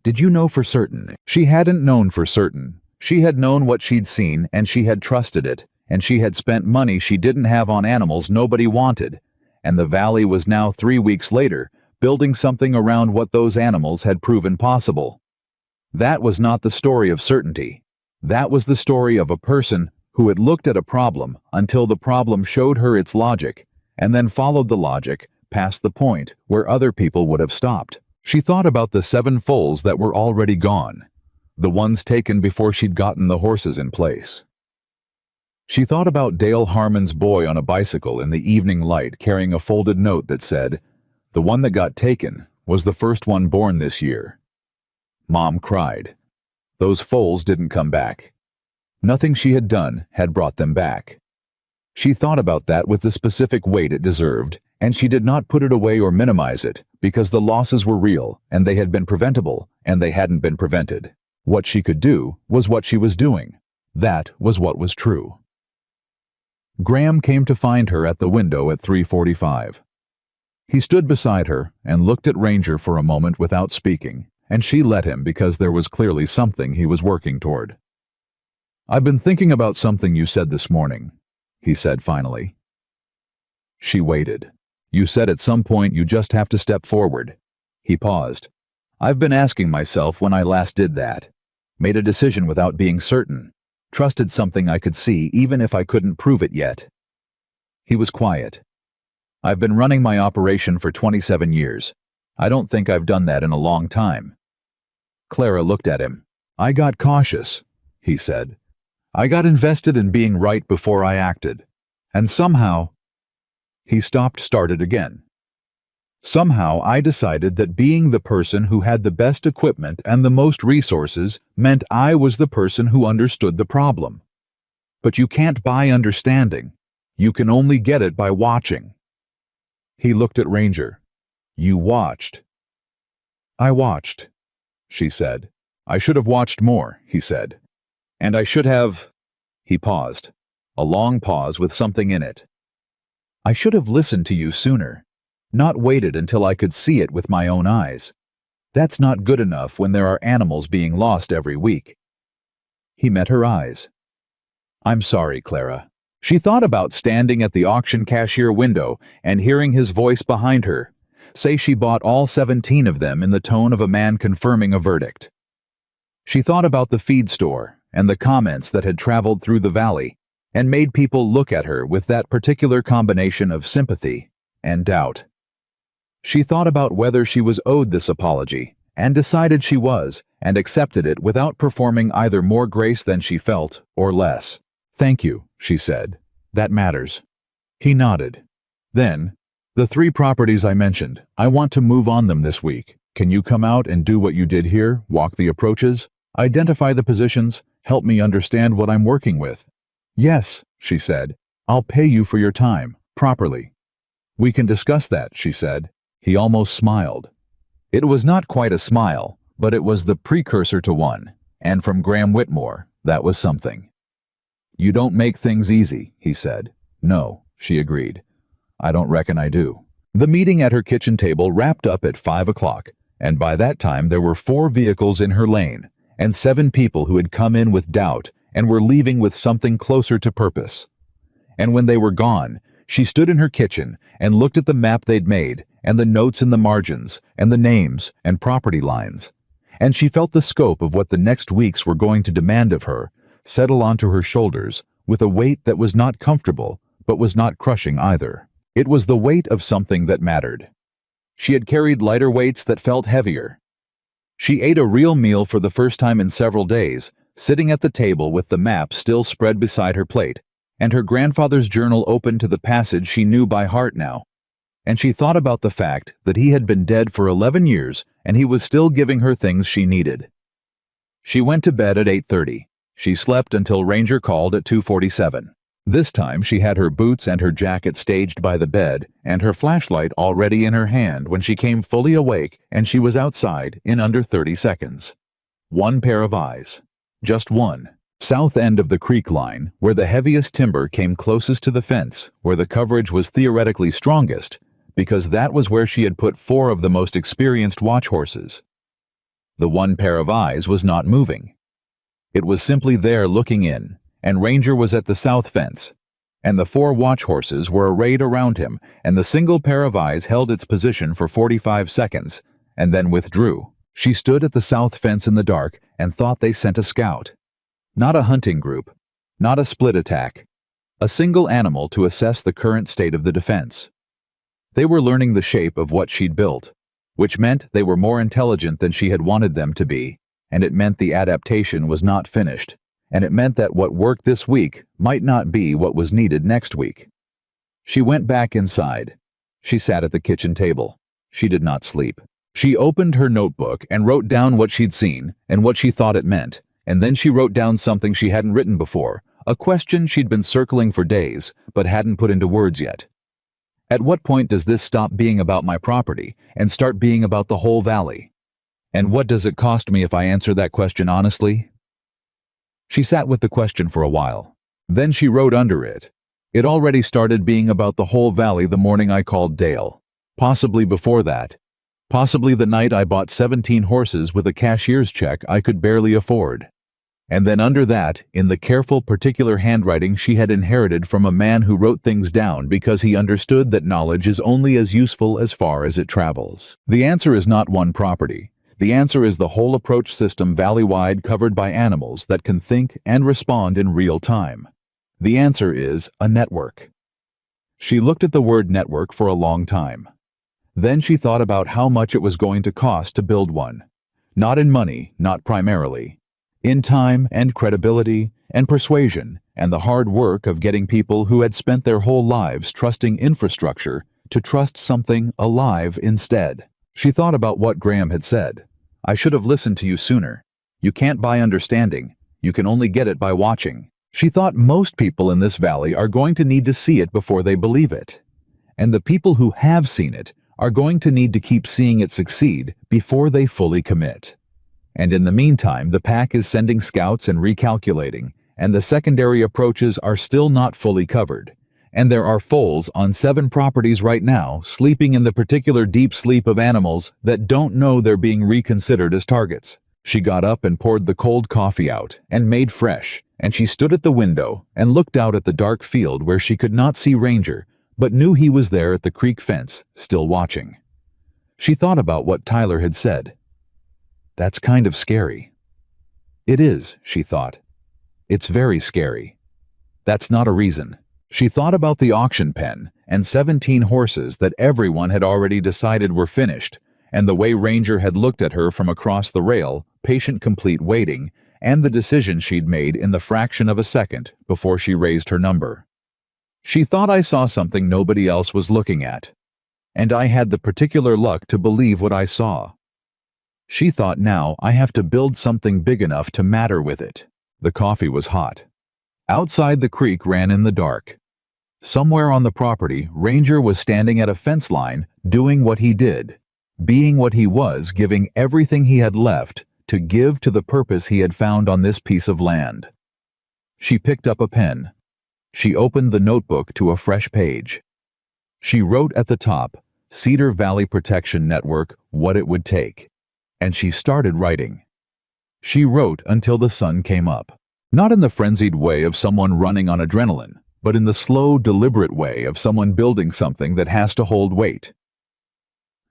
Did you know for certain? She hadn't known for certain. She had known what she'd seen, and she had trusted it, and she had spent money she didn't have on animals nobody wanted, and the valley was now 3 weeks later building something around what those animals had proven possible. That was not the story of certainty. That was the story of a person who had looked at a problem until the problem showed her its logic, and then followed the logic past the point where other people would have stopped. She thought about the 7 foals that were already gone, the ones taken before she'd gotten the horses in place. She thought about Dale Harmon's boy on a bicycle in the evening light carrying a folded note that said, "The one that got taken was the first one born this year." Mom cried. Those foals didn't come back. Nothing she had done had brought them back. She thought about that with the specific weight it deserved, and she did not put it away or minimize it, because the losses were real, and they had been preventable, and they hadn't been prevented. What she could do was what she was doing. That was what was true. Graham came to find her at the window at 3:45. He stood beside her and looked at Ranger for a moment without speaking, and she let him because there was clearly something he was working toward. "I've been thinking about something you said this morning," he said finally. She waited. "You said at some point you just have to step forward." He paused. "I've been asking myself when I last did that. Made a decision without being certain. Trusted something I could see even if I couldn't prove it yet." He was quiet. "I've been running my operation for 27 years. I don't think I've done that in a long time." Clara looked at him. "I got cautious," he said. "I got invested in being right before I acted. And somehow—" He started again. "Somehow I decided that being the person who had the best equipment and the most resources meant I was the person who understood the problem. But you can't buy understanding. You can only get it by watching." He looked at Ranger. "You watched." "I watched," she said. "I should have watched more," he said. "And I should have—" He paused. A long pause with something in it. "I should have listened to you sooner. Not waited until I could see it with my own eyes. That's not good enough when there are animals being lost every week." He met her eyes. "I'm sorry, Clara." She thought about standing at the auction cashier window and hearing his voice behind her say she bought all 17 of them in the tone of a man confirming a verdict. She thought about the feed store and the comments that had traveled through the valley and made people look at her with that particular combination of sympathy and doubt. She thought about whether she was owed this apology and decided she was and accepted it without performing either more grace than she felt or less. "Thank you," she said. "That matters." He nodded. Then, "The 3 properties I mentioned, I want to move on them this week. Can you come out and do what you did here, walk the approaches, identify the positions, help me understand what I'm working with?" "Yes," she said. "I'll pay you for your time, properly." "We can discuss that," she said. He almost smiled. It was not quite a smile, but it was the precursor to one, and from Graham Whitmore, that was something. "You don't make things easy," he said. "No," she agreed. "I don't reckon I do." The meeting at her kitchen table wrapped up at 5 o'clock, and by that time there were 4 vehicles in her lane, and 7 people who had come in with doubt and were leaving with something closer to purpose. And when they were gone, she stood in her kitchen and looked at the map they'd made, and the notes in the margins, and the names and property lines. And she felt the scope of what the next weeks were going to demand of her settle onto her shoulders with a weight that was not comfortable, but was not crushing either. It was the weight of something that mattered. She had carried lighter weights that felt heavier. She ate a real meal for the first time in several days, sitting at the table with the map still spread beside her plate, and her grandfather's journal open to the passage she knew by heart now. And she thought about the fact that he had been dead for 11 years and he was still giving her things she needed. She went to bed at 8:30. She slept until Ranger called at 2:47. This time she had her boots and her jacket staged by the bed and her flashlight already in her hand when she came fully awake, and she was outside in under 30 seconds. 1 pair of eyes. Just one. South end of the creek line, where the heaviest timber came closest to the fence, where the coverage was theoretically strongest, because that was where she had put 4 of the most experienced watch horses. The 1 pair of eyes was not moving. It was simply there looking in, and Ranger was at the south fence, and the 4 watch horses were arrayed around him, and the single pair of eyes held its position for 45 seconds, and then withdrew. She stood at the south fence in the dark and thought they sent a scout. Not a hunting group, not a split attack, a single animal to assess the current state of the defense. They were learning the shape of what she'd built, which meant they were more intelligent than she had wanted them to be, and it meant the adaptation was not finished, and it meant that what worked this week might not be what was needed next week. She went back inside. She sat at the kitchen table. She did not sleep. She opened her notebook and wrote down what she'd seen and what she thought it meant, and then she wrote down something she hadn't written before, a question she'd been circling for days but hadn't put into words yet. At what point does this stop being about my property and start being about the whole valley? And what does it cost me if I answer that question honestly? She sat with the question for a while. Then she wrote under it, "It already started being about the whole valley the morning I called Dale. Possibly before that. Possibly the night I bought 17 horses with a cashier's check I could barely afford. And then under that, in the careful, particular handwriting she had inherited from a man who wrote things down because he understood that knowledge is only as useful as far as it travels. The answer is not one property. The answer is the whole approach system valley-wide covered by animals that can think and respond in real time. The answer is a network. She looked at the word network for a long time. Then she thought about how much it was going to cost to build one. Not in money, not primarily. In time and credibility and persuasion and the hard work of getting people who had spent their whole lives trusting infrastructure to trust something alive instead. She thought about what Graham had said. I should have listened to you sooner. You can't buy understanding. You can only get it by watching. She thought most people in this valley are going to need to see it before they believe it. And the people who have seen it are going to need to keep seeing it succeed before they fully commit. And in the meantime, the pack is sending scouts and recalculating, and the secondary approaches are still not fully covered. And there are foals on 7 properties right now sleeping in the particular deep sleep of animals that don't know they're being reconsidered as targets. She got up and poured the cold coffee out and made fresh, and she stood at the window and looked out at the dark field where she could not see Ranger, but knew he was there at the creek fence, still watching. She thought about what Tyler had said. That's kind of scary. It is, she thought. It's very scary. That's not a reason. She thought about the auction pen and 17 horses that everyone had already decided were finished, and the way Ranger had looked at her from across the rail, patient complete waiting, and the decision she'd made in the fraction of a second before she raised her number. She thought I saw something nobody else was looking at, and I had the particular luck to believe what I saw. She thought now I have to build something big enough to matter with it. The coffee was hot. Outside the creek ran in the dark. Somewhere on the property, Ranger was standing at a fence line, doing what he did, being what he was, giving everything he had left to give to the purpose he had found on this piece of land. She picked up a pen. She opened the notebook to a fresh page. She wrote at the top, Cedar Valley Protection Network, what it would take. And she started writing. She wrote until the sun came up. Not in the frenzied way of someone running on adrenaline, but in the slow, deliberate way of someone building something that has to hold weight.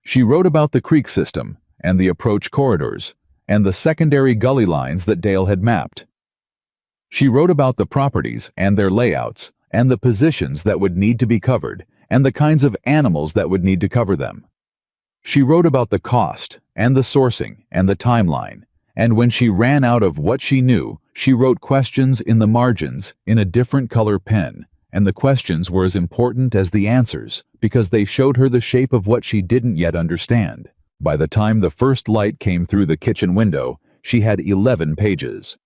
She wrote about the creek system, and the approach corridors, and the secondary gully lines that Dale had mapped. She wrote about the properties and their layouts, and the positions that would need to be covered, and the kinds of animals that would need to cover them. She wrote about the cost, and the sourcing, and the timeline, and when she ran out of what she knew, she wrote questions in the margins in a different color pen, and the questions were as important as the answers because they showed her the shape of what she didn't yet understand. By the time the first light came through the kitchen window, she had 11 pages.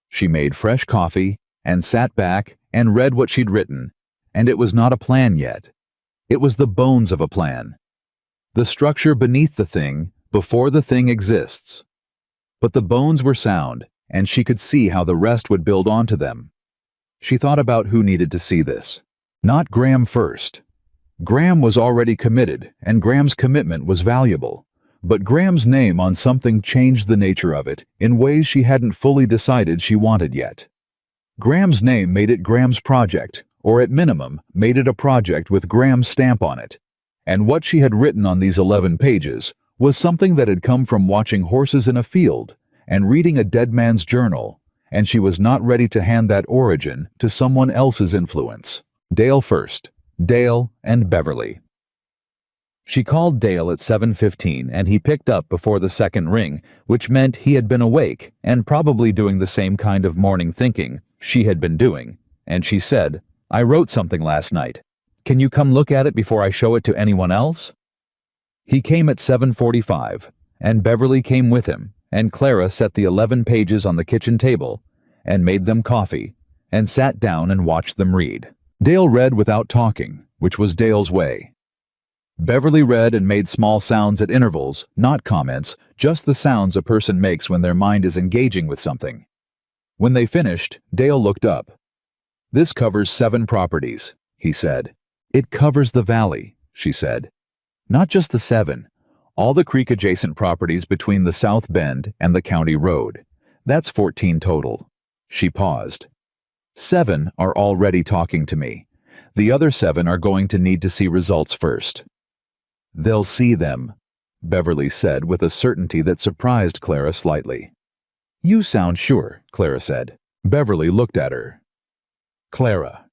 She made fresh coffee and sat back and read what she'd written, and it was not a plan yet. It was the bones of a plan. The structure beneath the thing before the thing exists. But the bones were sound, and she could see how the rest would build onto them. She thought about who needed to see this. Not Graham first. Graham was already committed, and Graham's commitment was valuable. But Graham's name on something changed the nature of it in ways she hadn't fully decided she wanted yet. Graham's name made it Graham's project, or at minimum, made it a project with Graham's stamp on it. And what she had written on these 11 pages was something that had come from watching horses in a field and reading a dead man's journal, and she was not ready to hand that origin to someone else's influence. Dale first. Dale and Beverly. She called Dale at 7:15, and he picked up before the second ring, which meant he had been awake and probably doing the same kind of morning thinking she had been doing, and she said, I wrote something last night. Can you come look at it before I show it to anyone else? He came at 7:45, and Beverly came with him, and Clara set the 11 pages on the kitchen table and made them coffee and sat down and watched them read. Dale read without talking, which was Dale's way. Beverly read and made small sounds at intervals, not comments, just the sounds a person makes when their mind is engaging with something. When they finished, Dale looked up. This covers 7 properties, he said. It covers the valley, she said. Not just the 7. All the creek-adjacent properties between the South Bend and the county road. That's 14 total. She paused. 7 are already talking to me. The other 7 are going to need to see results first. They'll see them, Beverly said with a certainty that surprised Clara slightly. You sound sure, Clara said. Beverly looked at her. Clara,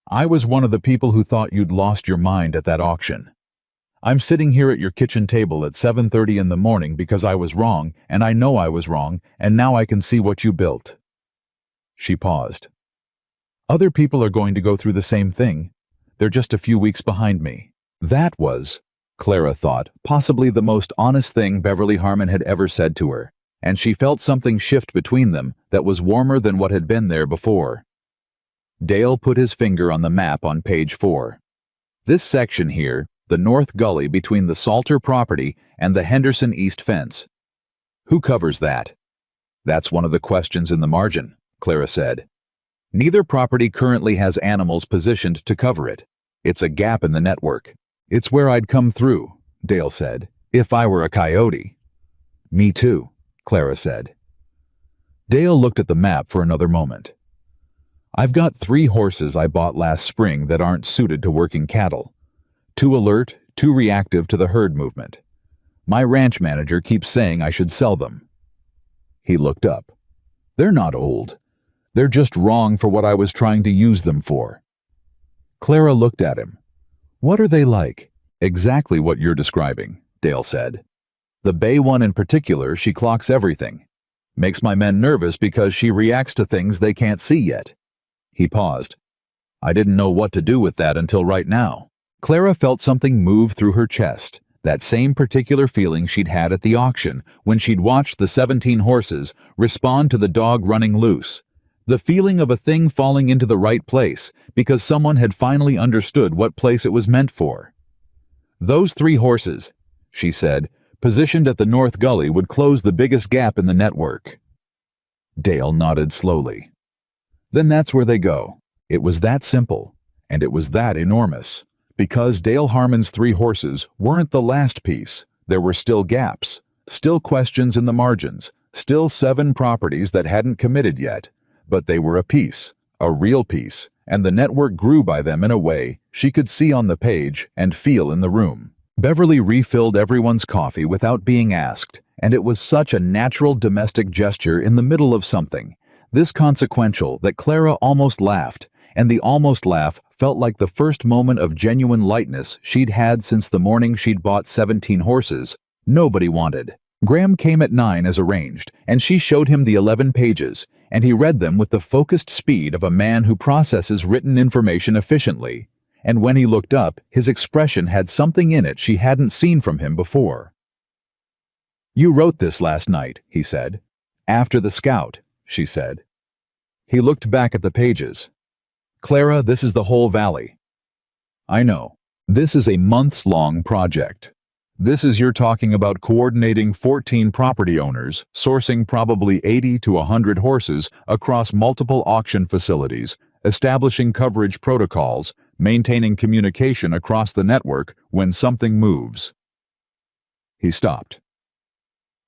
I was one of the people who thought you'd lost your mind at that auction. I'm sitting here at your kitchen table at 7:30 in the morning because I was wrong, and I know I was wrong, and now I can see what you built. She paused. Other people are going to go through the same thing. They're just a few weeks behind me. That was, Clara thought, possibly the most honest thing Beverly Harmon had ever said to her, and she felt something shift between them that was warmer than what had been there before. Dale put his finger on the map on page 4. This section here, the north gully between the Salter property and the Henderson East fence. Who covers that? That's one of the questions in the margin, Clara said. Neither property currently has animals positioned to cover it. It's a gap in the network. It's where I'd come through, Dale said, if I were a coyote. Me too, Clara said. Dale looked at the map for another moment. I've got 3 horses I bought last spring that aren't suited to working cattle. 2 alert, 2 reactive to the herd movement. My ranch manager keeps saying I should sell them. He looked up. They're not old. They're just wrong for what I was trying to use them for. Clara looked at him. What are they like? Exactly what you're describing, Dale said. The bay one in particular, she clocks everything. Makes my men nervous because she reacts to things they can't see yet. He paused. I didn't know what to do with that until right now. Clara felt something move through her chest, that same particular feeling she'd had at the auction when she'd watched the 17 horses respond to the dog running loose. The feeling of a thing falling into the right place because someone had finally understood what place it was meant for. Those 3 horses, she said, positioned at the north gully would close the biggest gap in the network. Dale nodded slowly. Then that's where they go. It was that simple, and it was that enormous. Because Dale Harmon's 3 horses weren't the last piece, there were still gaps, still questions in the margins, still 7 properties that hadn't committed yet, but they were a piece, a real piece, and the network grew by them in a way she could see on the page and feel in the room. Beverly refilled everyone's coffee without being asked, and it was such a natural domestic gesture in the middle of something, this consequential that Clara almost laughed, and the almost laugh felt like the first moment of genuine lightness she'd had since the morning she'd bought 17 horses nobody wanted. Graham came at 9 as arranged, and she showed him the 11 pages, and he read them with the focused speed of a man who processes written information efficiently, and when he looked up, his expression had something in it she hadn't seen from him before. You wrote this last night, he said. After the scout, she said. He looked back at the pages. Clara, this is the whole valley. I know. This is a months-long project. This is you're talking about coordinating 14 property owners, sourcing probably 80 to 100 horses across multiple auction facilities, establishing coverage protocols, maintaining communication across the network when something moves. He stopped.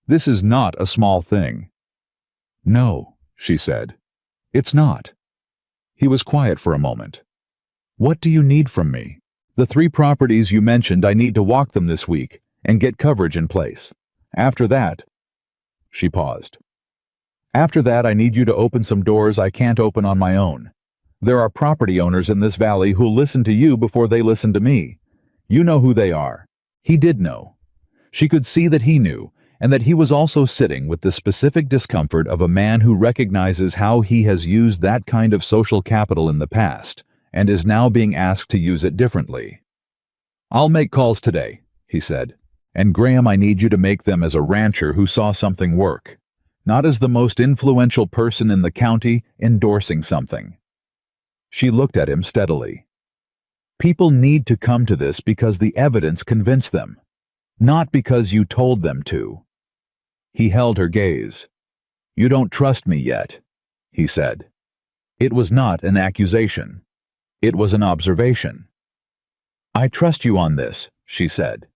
This is not a small thing. No, she said. It's not. He was quiet for a moment. What do you need from me? The 3 properties you mentioned, I need to walk them this week and get coverage in place. After that, she paused. After that, I need you to open some doors I can't open on my own. There are property owners in this valley who'll listen to you before they listen to me. You know who they are. He did know. She could see that he knew, and that he was also sitting with the specific discomfort of a man who recognizes how he has used that kind of social capital in the past, and is now being asked to use it differently. I'll make calls today, he said, and Graham, I need you to make them as a rancher who saw something work, not as the most influential person in the county endorsing something. She looked at him steadily. People need to come to this because the evidence convinced them, not because you told them to. He held her gaze. You don't trust me yet, he said. It was not an accusation. It was an observation. I trust you on this, she said.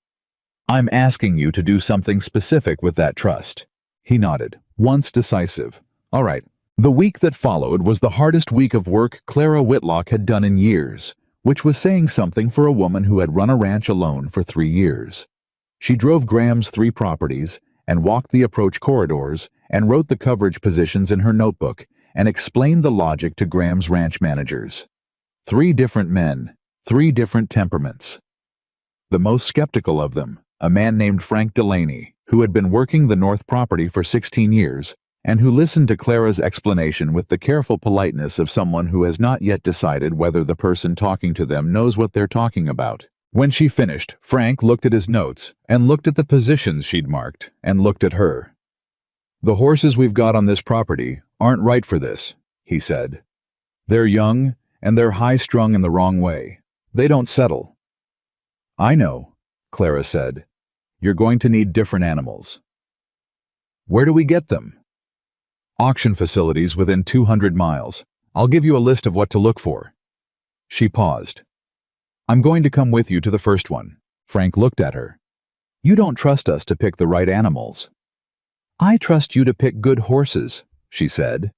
I'm asking you to do something specific with that trust. He nodded, once decisive. All right. The week that followed was the hardest week of work Clara Whitlock had done in years, which was saying something for a woman who had run a ranch alone for 3 years. She drove Graham's 3 properties and walked the approach corridors and wrote the coverage positions in her notebook and explained the logic to Graham's ranch managers. 3 different men, 3 different temperaments. The most skeptical of them, a man named Frank Delaney, who had been working the north property for 16 years and who listened to Clara's explanation with the careful politeness of someone who has not yet decided whether the person talking to them knows what they're talking about. When she finished, Frank looked at his notes and looked at the positions she'd marked and looked at her. The horses we've got on this property aren't right for this, he said. They're young and they're high-strung in the wrong way. They don't settle. I know, Clara said. You're going to need different animals. Where do we get them? Auction facilities within 200 miles. I'll give you a list of what to look for. She paused. I'm going to come with you to the first one. Frank looked at her. You don't trust us to pick the right animals. I trust you to pick good horses, she said.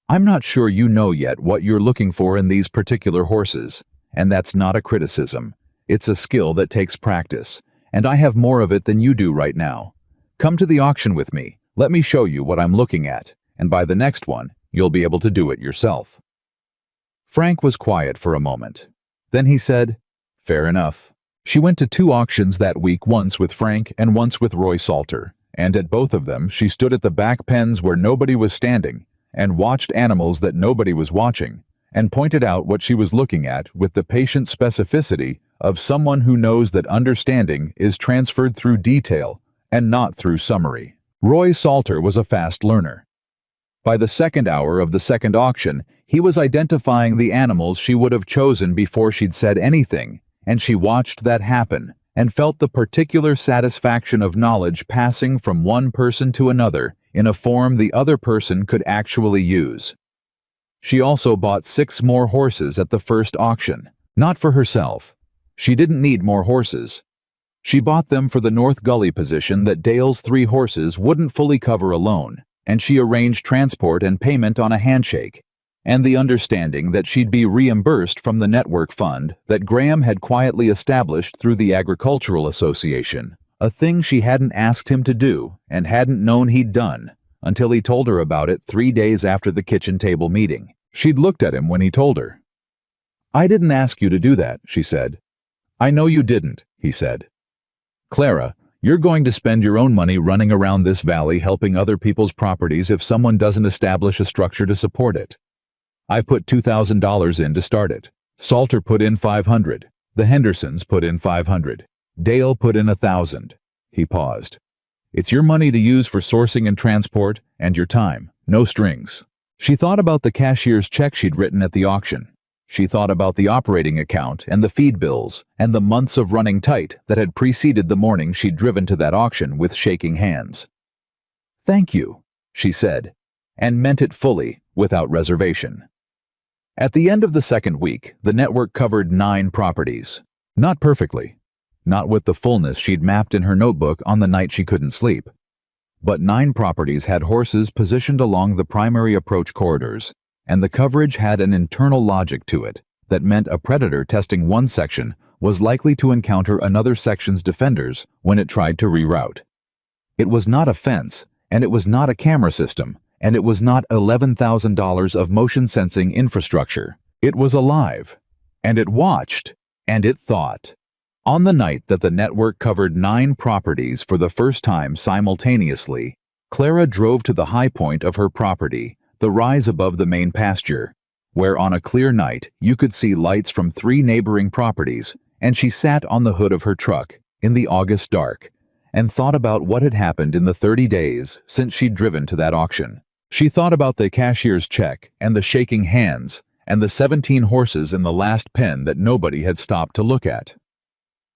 I'm not sure you know yet what you're looking for in these particular horses, and that's not a criticism. It's a skill that takes practice, and I have more of it than you do right now. Come to the auction with me. Let me show you what I'm looking at, and by the next one, you'll be able to do it yourself. Frank was quiet for a moment. Then he said, Fair enough. She went to 2 auctions that week, once with Frank and once with Roy Salter, and at both of them she stood at the back pens where nobody was standing and watched animals that nobody was watching and pointed out what she was looking at with the patient specificity of someone who knows that understanding is transferred through detail and not through summary. Roy Salter was a fast learner. By the second hour of the second auction, he was identifying the animals she would have chosen before she'd said anything, and she watched that happen and felt the particular satisfaction of knowledge passing from one person to another in a form the other person could actually use. She also bought 6 more horses at the first auction, not for herself. She didn't need more horses. She bought them for the North Gully position that Dale's 3 horses wouldn't fully cover alone, and she arranged transport and payment on a handshake, and the understanding that she'd be reimbursed from the network fund that Graham had quietly established through the Agricultural Association, a thing she hadn't asked him to do and hadn't known he'd done until he told her about it 3 days after the kitchen table meeting. She'd looked at him when he told her. I didn't ask you to do that, she said. I know you didn't, he said. Clara, you're going to spend your own money running around this valley helping other people's properties if someone doesn't establish a structure to support it. I put $2,000 in to start it. Salter put in $500. The Hendersons put in $500. Dale put in $1,000. He paused. It's your money to use for sourcing and transport, and your time. No strings. She thought about the cashier's check she'd written at the auction. She thought about the operating account and the feed bills and the months of running tight that had preceded the morning she'd driven to that auction with shaking hands. Thank you, she said, and meant it fully, without reservation. At the end of the second week, the network covered 9 properties. Not perfectly. Not with the fullness she'd mapped in her notebook on the night she couldn't sleep. But 9 properties had horses positioned along the primary approach corridors, and the coverage had an internal logic to it that meant a predator testing one section was likely to encounter another section's defenders when it tried to reroute. It was not a fence, and it was not a camera system, and it was not $11,000 of motion-sensing infrastructure. It was alive, and it watched, and it thought. On the night that the network covered 9 properties for the first time simultaneously, Clara drove to the high point of her property, the rise above the main pasture, where on a clear night you could see lights from 3 neighboring properties, and she sat on the hood of her truck in the August dark and thought about what had happened in the 30 days since she'd driven to that auction. She thought about the cashier's check and the shaking hands and the 17 horses in the last pen that nobody had stopped to look at.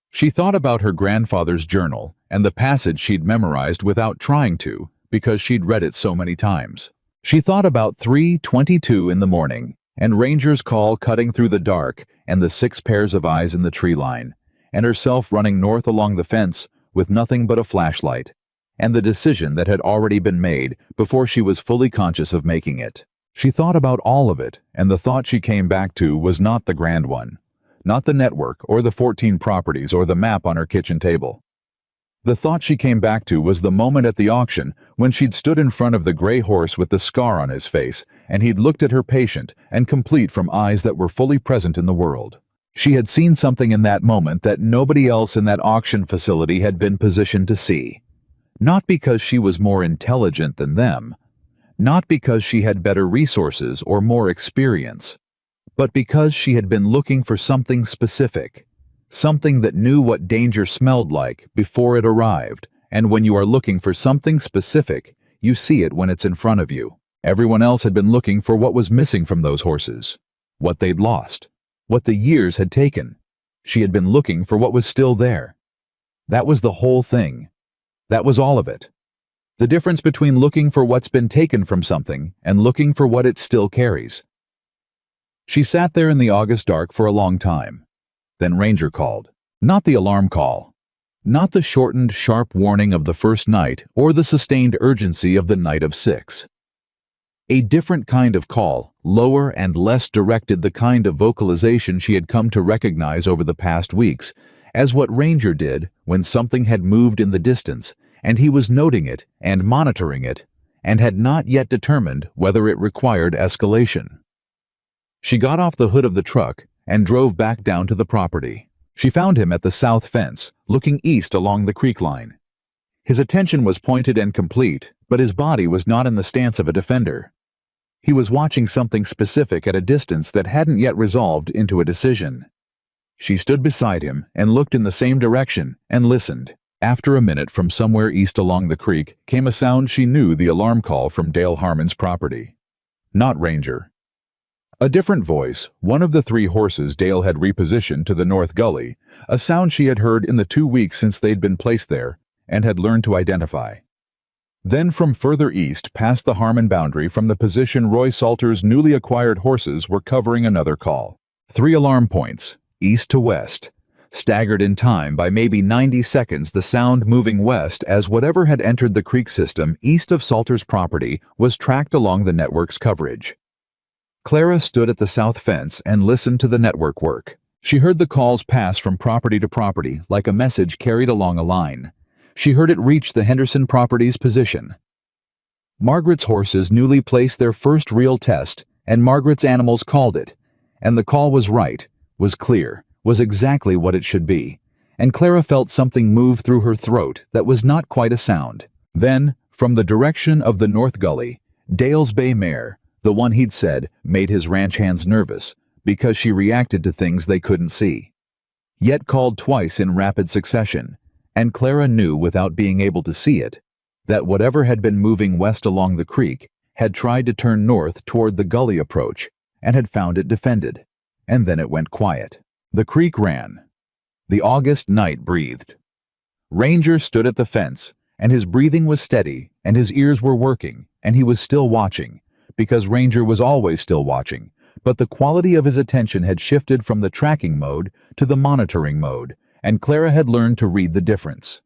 She thought about her grandfather's journal and the passage she'd memorized without trying to because she'd read it so many times. She thought about 3:22 in the morning and Ranger's call cutting through the dark and the 6 pairs of eyes in the tree line, and herself running north along the fence with nothing but a flashlight, and the decision that had already been made before she was fully conscious of making it. She thought about all of it, and the thought she came back to was not the grand one, not the network or the 14 properties or the map on her kitchen table. The thought she came back to was the moment at the auction when she'd stood in front of the gray horse with the scar on his face, and he'd looked at her patient and complete from eyes that were fully present in the world. She had seen something in that moment that nobody else in that auction facility had been positioned to see. Not because she was more intelligent than them, not because she had better resources or more experience, but because she had been looking for something specific, something that knew what danger smelled like before it arrived, and when you are looking for something specific, you see it when it's in front of you. Everyone else had been looking for what was missing from those horses, what they'd lost, what the years had taken. She had been looking for what was still there. That was the whole thing. That was all of it. The difference between looking for what's been taken from something and looking for what it still carries. She sat there in the August dark for a long time. Then Ranger called. Not the alarm call. Not the shortened, sharp warning of the first night or the sustained urgency of the night of 6. A different kind of call, lower and less directed, the kind of vocalization she had come to recognize over the past weeks as what Ranger did when something had moved in the distance, and he was noting it and monitoring it, and had not yet determined whether it required escalation. She got off the hood of the truck and drove back down to the property. She found him at the south fence, looking east along the creek line. His attention was pointed and complete, but his body was not in the stance of a defender. He was watching something specific at a distance that hadn't yet resolved into a decision. She stood beside him and looked in the same direction and listened. After a minute, from somewhere east along the creek came a sound she knew, the alarm call from Dale Harmon's property. Not Ranger. A different voice, one of the 3 horses Dale had repositioned to the North Gully, a sound she had heard in the 2 weeks since they'd been placed there and had learned to identify. Then from further east, past the Harmon boundary, from the position Roy Salter's newly acquired horses were covering, another call. 3 alarm points, east to west, staggered in time by maybe 90 seconds, the sound moving west as whatever had entered the creek system east of Salter's property was tracked along the network's coverage. Clara stood at the south fence and listened to the network work. She heard the calls pass from property to property like a message carried along a line. She heard it reach the Henderson property's position. Margaret's horses newly placed their first real test, and Margaret's animals called it. And the call was right, was clear, was exactly what it should be. And Clara felt something move through her throat that was not quite a sound. Then, from the direction of the North Gully, Dale's bay mare, the one he'd said made his ranch hands nervous because she reacted to things they couldn't see, yet called twice in rapid succession, and Clara knew without being able to see it that whatever had been moving west along the creek had tried to turn north toward the gully approach and had found it defended, and then it went quiet. The creek ran. The August night breathed. Ranger stood at the fence, and his breathing was steady, and his ears were working, and he was still watching, because Ranger was always still watching, but the quality of his attention had shifted from the tracking mode to the monitoring mode, and Clara had learned to read the difference.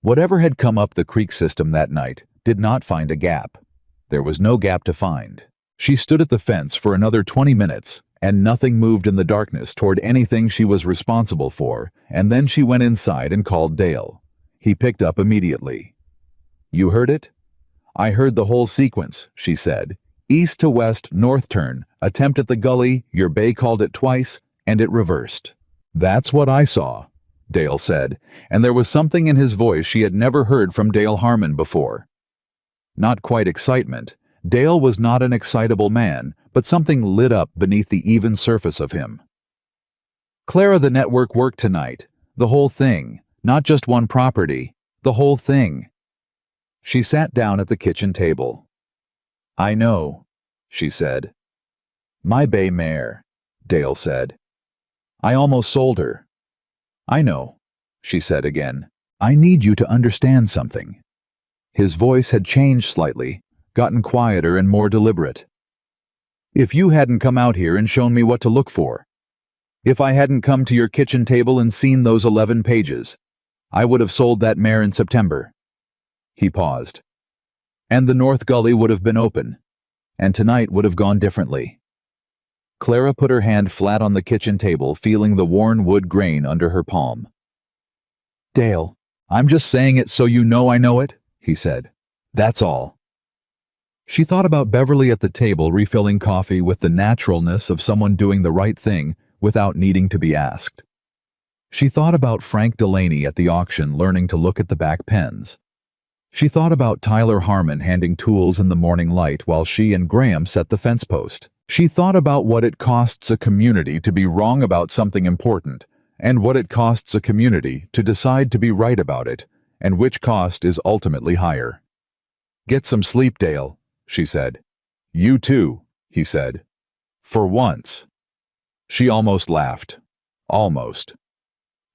Whatever had come up the creek system that night did not find a gap. There was no gap to find. She stood at the fence for another 20 minutes, and nothing moved in the darkness toward anything she was responsible for, and then she went inside and called Dale. He picked up immediately. "You heard it?" "I heard the whole sequence," she said. "East to west, north turn, attempt at the gully, your bay called it twice, and it reversed." "That's what I saw," Dale said, and there was something in his voice she had never heard from Dale Harmon before. Not quite excitement. Dale was not an excitable man, but something lit up beneath the even surface of him. "Clara, the network worked tonight. The whole thing. Not just one property. The whole thing." She sat down at the kitchen table. "I know," she said. "My bay mare," Dale said. "I almost sold her." "I know," she said again. "I need you to understand something." His voice had changed slightly, gotten quieter and more deliberate. "If you hadn't come out here and shown me what to look for, if I hadn't come to your kitchen table and seen those 11 pages, I would have sold that mare in September." He paused. "And the North Gully would have been open. And tonight would have gone differently." Clara put her hand flat on the kitchen table, feeling the worn wood grain under her palm. "Dale, I'm just saying it so you know I know it," he said. "That's all." She thought about Beverly at the table refilling coffee with the naturalness of someone doing the right thing without needing to be asked. She thought about Frank Delaney at the auction learning to look at the back pens. She thought about Tyler Harmon handing tools in the morning light while she and Graham set the fence post. She thought about what it costs a community to be wrong about something important, and what it costs a community to decide to be right about it, and which cost is ultimately higher. "Get some sleep, Dale," she said. "You too," he said. "For once." She almost laughed. Almost.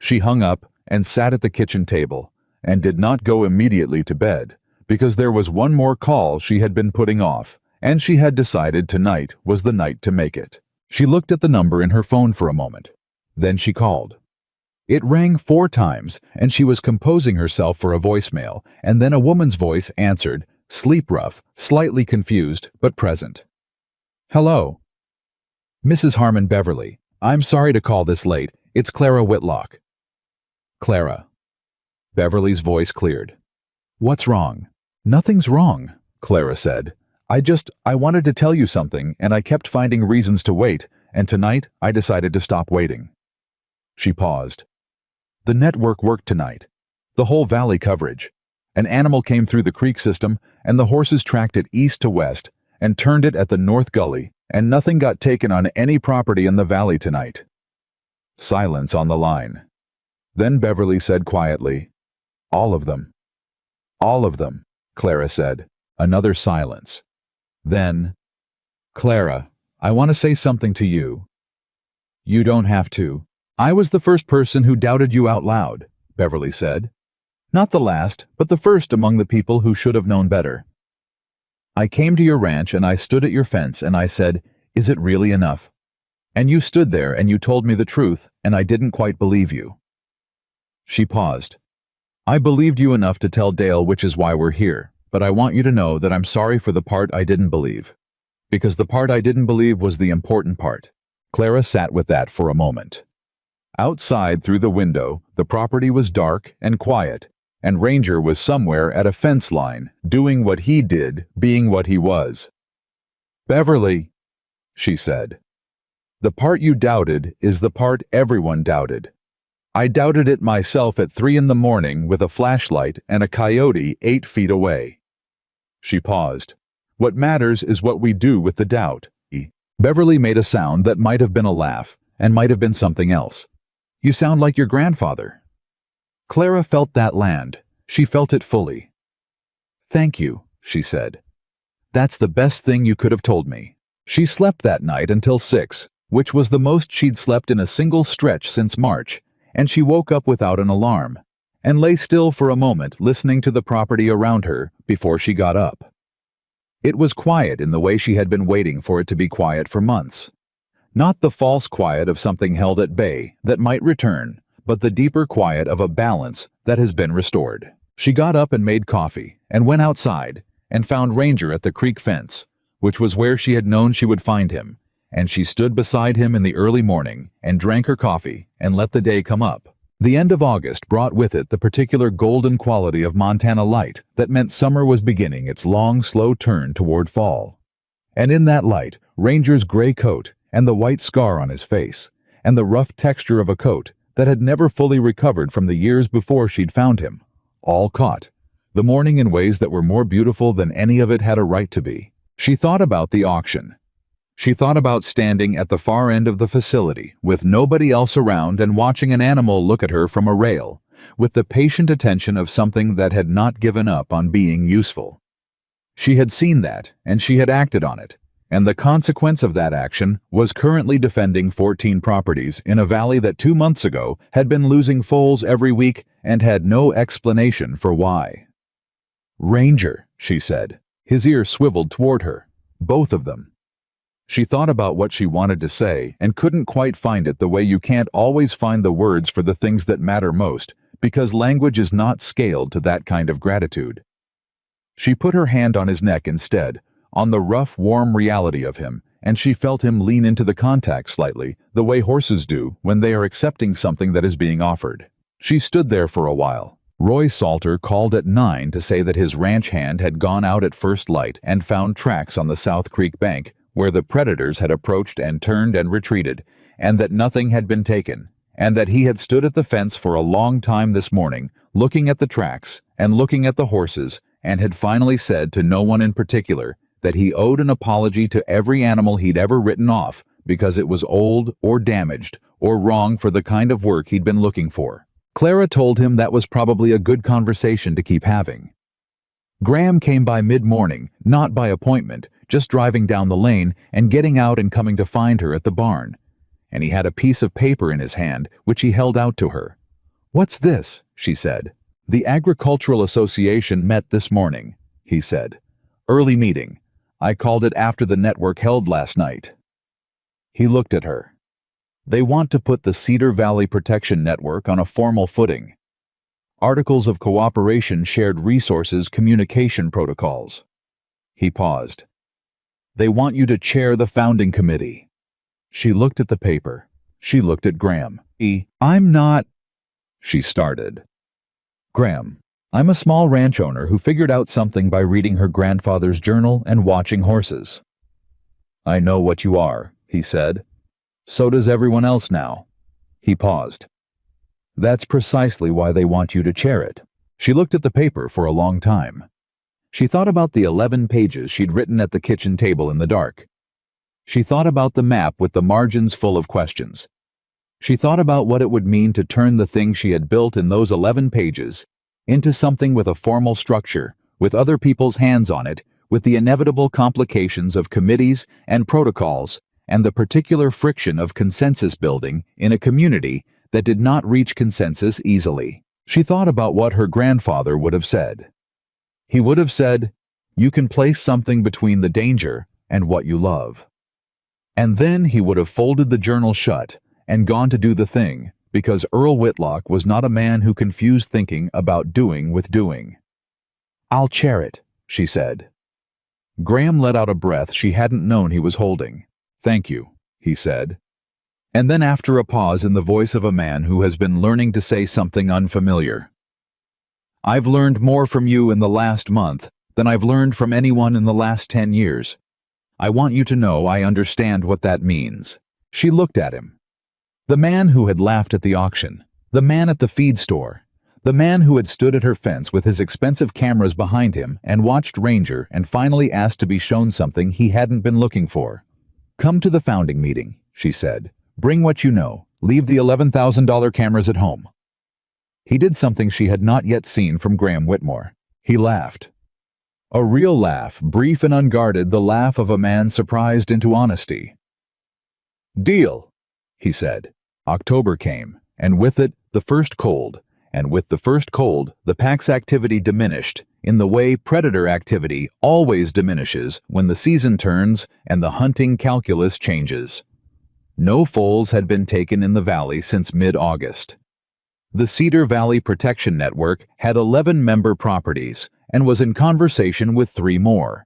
She hung up and sat at the kitchen table, and did not go immediately to bed, because there was one more call she had been putting off, and she had decided tonight was the night to make it. She looked at the number in her phone for a moment. Then she called. It rang 4 times, and she was composing herself for a voicemail, and then a woman's voice answered, sleep-rough, slightly confused, but present. "Hello." "Mrs. Harmon Beverly, I'm sorry to call this late. It's Clara Whitlock." "Clara." Beverly's voice cleared. "What's wrong?" "Nothing's wrong," Clara said. I wanted to tell you something, and I kept finding reasons to wait, and tonight I decided to stop waiting." She paused. "The network worked tonight. The whole valley coverage. An animal came through the creek system, and the horses tracked it east to west, and turned it at the North Gully, and nothing got taken on any property in the valley tonight." Silence on the line. Then Beverly said quietly, "All of them." "All of them," Clara said. Another silence. Then, "Clara, I want to say something to you." "You don't have to. I was the first person who doubted you out loud," Beverly said. "Not the last, but the first among the people who should have known better. I came to your ranch and I stood at your fence and I said, 'Is it really enough?' And you stood there and you told me the truth, and I didn't quite believe you." She paused. "I believed you enough to tell Dale, which is why we're here, but I want you to know that I'm sorry for the part I didn't believe. Because the part I didn't believe was the important part." Clara sat with that for a moment. Outside through the window, the property was dark and quiet, and Ranger was somewhere at a fence line, doing what he did, being what he was. "Beverly," she said, "the part you doubted is the part everyone doubted. I doubted it myself at 3 a.m. with a flashlight and a coyote 8 feet away." She paused. "What matters is what we do with the doubt." Beverly made a sound that might have been a laugh, and might have been something else. "You sound like your grandfather." Clara felt that land. She felt it fully. "Thank you," she said. "That's the best thing you could have told me." She slept that night until 6, which was the most she'd slept in a single stretch since March, and she woke up without an alarm, and lay still for a moment listening to the property around her before she got up. It was quiet in the way she had been waiting for it to be quiet for months. Not the false quiet of something held at bay that might return, but the deeper quiet of a balance that has been restored. She got up and made coffee, and went outside, and found Ranger at the creek fence, which was where she had known she would find him, and she stood beside him in the early morning, and drank her coffee, and let the day come up. The end of August brought with it the particular golden quality of Montana light that meant summer was beginning its long, slow turn toward fall. And in that light, Ranger's gray coat, and the white scar on his face, and the rough texture of a coat that had never fully recovered from the years before she'd found him, all caught the morning in ways that were more beautiful than any of it had a right to be. She thought about the auction. She thought about standing at the far end of the facility, with nobody else around, and watching an animal look at her from a rail, with the patient attention of something that had not given up on being useful. She had seen that, and she had acted on it, and the consequence of that action was currently defending 14 properties in a valley that 2 months ago had been losing foals every week and had no explanation for why. "Ranger," she said. His ear swiveled toward her. Both of them. She thought about what she wanted to say and couldn't quite find it the way you can't always find the words for the things that matter most, because language is not scaled to that kind of gratitude. She put her hand on his neck instead, on the rough, warm reality of him, and she felt him lean into the contact slightly, the way horses do when they are accepting something that is being offered. She stood there for a while. Roy Salter called at 9 to say that his ranch hand had gone out at first light and found tracks on the South Creek bank where the predators had approached and turned and retreated, and that nothing had been taken, and that he had stood at the fence for a long time this morning, looking at the tracks and looking at the horses, and had finally said to no one in particular that he owed an apology to every animal he'd ever written off because it was old or damaged or wrong for the kind of work he'd been looking for. Clara told him that was probably a good conversation to keep having. Graham came by mid-morning, not by appointment, just driving down the lane and getting out and coming to find her at the barn. And he had a piece of paper in his hand, which he held out to her. "What's this?" she said. "The Agricultural Association met this morning," he said. "Early meeting. I called it after the network held last night." He looked at her. "They want to put the Cedar Valley Protection Network on a formal footing. Articles of Cooperation, Shared Resources, Communication Protocols." He paused. "They want you to chair the founding committee." She looked at the paper. She looked at Graham. "I'm not—" she started. "Graham, I'm a small ranch owner who figured out something by reading her grandfather's journal and watching horses." "I know what you are," he said. "So does everyone else now." He paused. "That's precisely why they want you to chair it." She looked at the paper for a long time. She thought about the 11 pages she'd written at the kitchen table in the dark. She thought about the map with the margins full of questions. She thought about what it would mean to turn the thing she had built in those 11 pages into something with a formal structure, with other people's hands on it, with the inevitable complications of committees and protocols, and the particular friction of consensus building in a community that did not reach consensus easily. She thought about what her grandfather would have said. He would have said, "You can place something between the danger and what you love." And then he would have folded the journal shut and gone to do the thing, because Earl Whitlock was not a man who confused thinking about doing with doing. "I'll chair it," she said. Graham let out a breath she hadn't known he was holding. "Thank you," he said. And then after a pause in the voice of a man who has been learning to say something unfamiliar. "I've learned more from you in the last month than I've learned from anyone in the last 10 years. I want you to know I understand what that means." She looked at him. The man who had laughed at the auction, the man at the feed store, the man who had stood at her fence with his expensive cameras behind him and watched Ranger and finally asked to be shown something he hadn't been looking for. "Come to the founding meeting," she said. "Bring what you know. Leave the $11,000 cameras at home." He did something she had not yet seen from Graham Whitmore. He laughed. A real laugh, brief and unguarded, the laugh of a man surprised into honesty. "Deal," he said. October came, and with it the first cold, and with the first cold the pack's activity diminished, in the way predator activity always diminishes when the season turns and the hunting calculus changes. No foals had been taken in the valley since mid-August. The Cedar Valley Protection Network had 11 member properties and was in conversation with 3 more.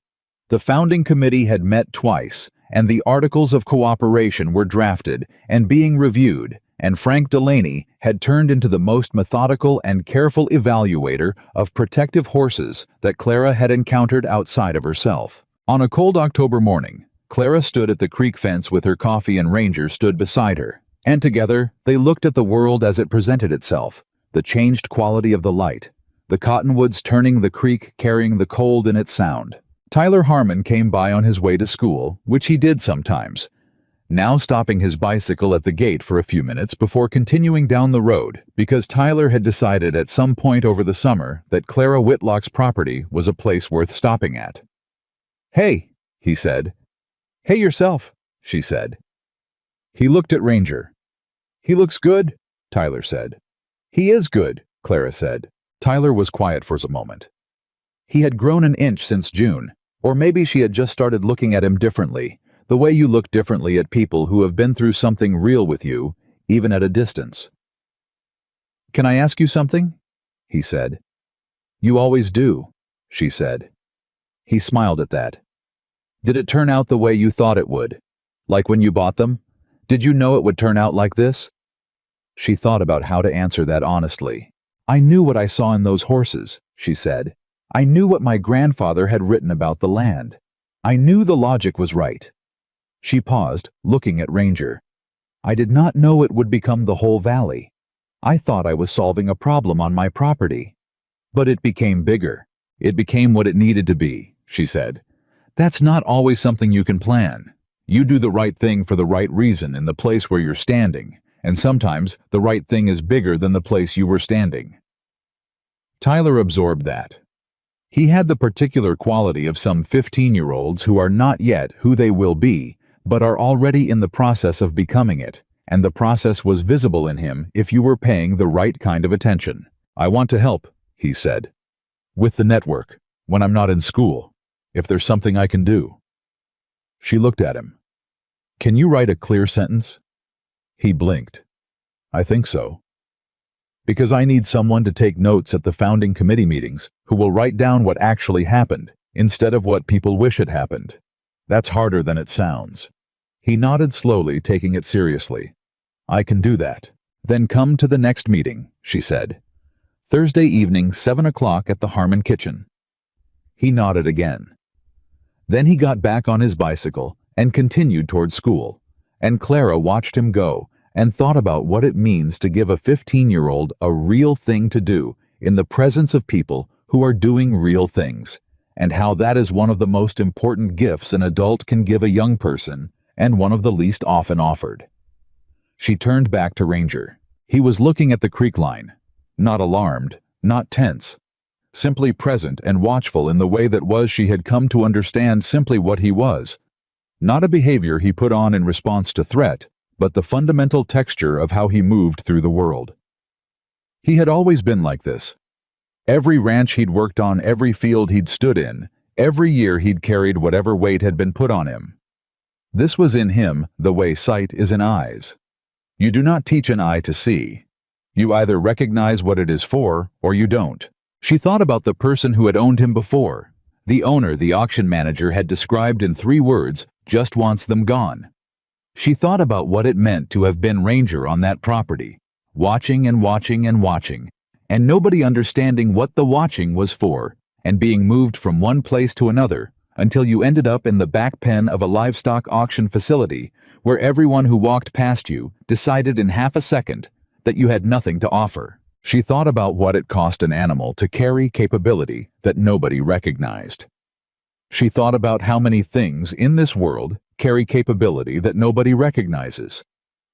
The founding committee had met twice, and the Articles of Cooperation were drafted and being reviewed, and Frank Delaney had turned into the most methodical and careful evaluator of protective horses that Clara had encountered outside of herself. On a cold October morning, Clara stood at the creek fence with her coffee and Ranger stood beside her, and together they looked at the world as it presented itself, the changed quality of the light, the cottonwoods turning the creek carrying the cold in its sound. Tyler Harmon came by on his way to school, which he did sometimes, now stopping his bicycle at the gate for a few minutes before continuing down the road because Tyler had decided at some point over the summer that Clara Whitlock's property was a place worth stopping at. "Hey," he said. "Hey yourself," she said. He looked at Ranger. "He looks good," Tyler said. "He is good," Clara said. Tyler was quiet for a moment. He had grown an inch since June, or maybe she had just started looking at him differently, the way you look differently at people who have been through something real with you, even at a distance. "Can I ask you something?" he said. "You always do," she said. He smiled at that. "Did it turn out the way you thought it would? Like when you bought them? Did you know it would turn out like this?" She thought about how to answer that honestly. "I knew what I saw in those horses," she said. "I knew what my grandfather had written about the land. I knew the logic was right." She paused, looking at Ranger. "I did not know it would become the whole valley. I thought I was solving a problem on my property. But it became bigger. It became what it needed to be," she said. "That's not always something you can plan. You do the right thing for the right reason in the place where you're standing, and sometimes the right thing is bigger than the place you were standing." Tyler absorbed that. He had the particular quality of some 15-year-olds who are not yet who they will be, but are already in the process of becoming it, and the process was visible in him if you were paying the right kind of attention. "I want to help," he said. "With the network, when I'm not in school, if there's something I can do." She looked at him. "Can you write a clear sentence?" He blinked. "I think so. Because I need someone to take notes at the founding committee meetings who will write down what actually happened instead of what people wish had happened. That's harder than it sounds." He nodded slowly, taking it seriously. "I can do that." "Then come to the next meeting," she said. "Thursday evening, 7 o'clock at the Harmon kitchen." He nodded again. Then he got back on his bicycle and continued toward school, and Clara watched him go and thought about what it means to give a 15-year-old a real thing to do in the presence of people who are doing real things, and how that is one of the most important gifts an adult can give a young person and one of the least often offered. She turned back to Ranger. He was looking at the creek line, not alarmed, not tense, simply present and watchful in the way that was she had come to understand simply what he was. Not a behavior he put on in response to threat, but the fundamental texture of how he moved through the world. He had always been like this. Every ranch he'd worked on, every field he'd stood in, every year he'd carried whatever weight had been put on him. This was in him the way sight is in eyes. You do not teach an eye to see. You either recognize what it is for, or you don't. She thought about the person who had owned him before. The owner the auction manager had described in 3 words, "just wants them gone." She thought about what it meant to have been Ranger on that property, watching and watching and watching, and nobody understanding what the watching was for, and being moved from one place to another, until you ended up in the back pen of a livestock auction facility, where everyone who walked past you decided in half a second that you had nothing to offer. She thought about what it cost an animal to carry capability that nobody recognized. She thought about how many things in this world carry capability that nobody recognizes.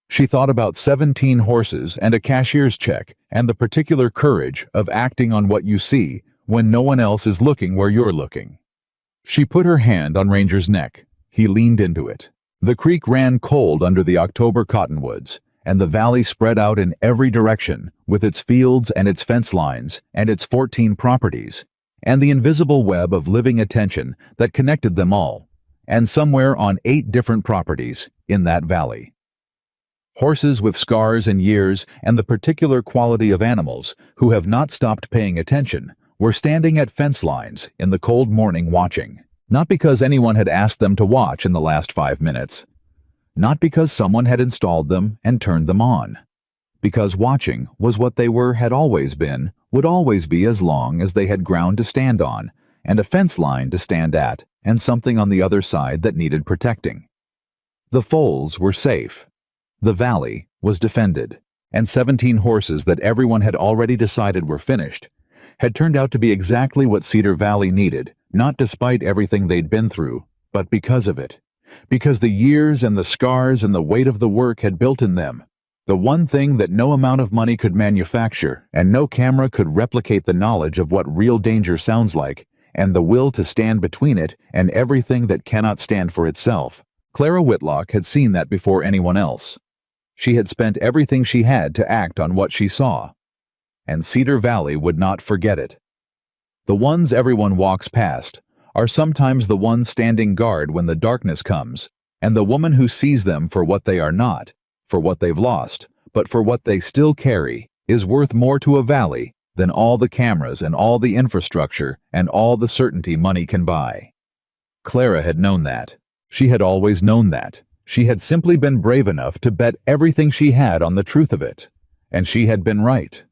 She thought about 17 horses and a cashier's check and the particular courage of acting on what you see when no one else is looking where you're looking. She put her hand on Ranger's neck. He leaned into it. The creek ran cold under the October cottonwoods, and the valley spread out in every direction with its fields and its fence lines and its 14 properties, and the invisible web of living attention that connected them all, and somewhere on 8 different properties in that valley. Horses with scars and years and the particular quality of animals who have not stopped paying attention were standing at fence lines in the cold morning watching, not because anyone had asked them to watch in the last 5 minutes, not because someone had installed them and turned them on, because watching was what they had always been, would always be as long as they had ground to stand on, and a fence line to stand at, and something on the other side that needed protecting. The foals were safe. The valley was defended, and 17 horses that everyone had already decided were finished had turned out to be exactly what Cedar Valley needed, not despite everything they'd been through, but because of it. Because the years and the scars and the weight of the work had built in them the one thing that no amount of money could manufacture, and no camera could replicate the knowledge of what real danger sounds like, and the will to stand between it and everything that cannot stand for itself. Clara Whitlock had seen that before anyone else. She had spent everything she had to act on what she saw, and Cedar Valley would not forget it. The ones everyone walks past are sometimes the ones standing guard when the darkness comes, and the woman who sees them for what they are not, for what they've lost, but for what they still carry, is worth more to a valley than all the cameras and all the infrastructure and all the certainty money can buy. Clara had known that. She had always known that. She had simply been brave enough to bet everything she had on the truth of it. And she had been right.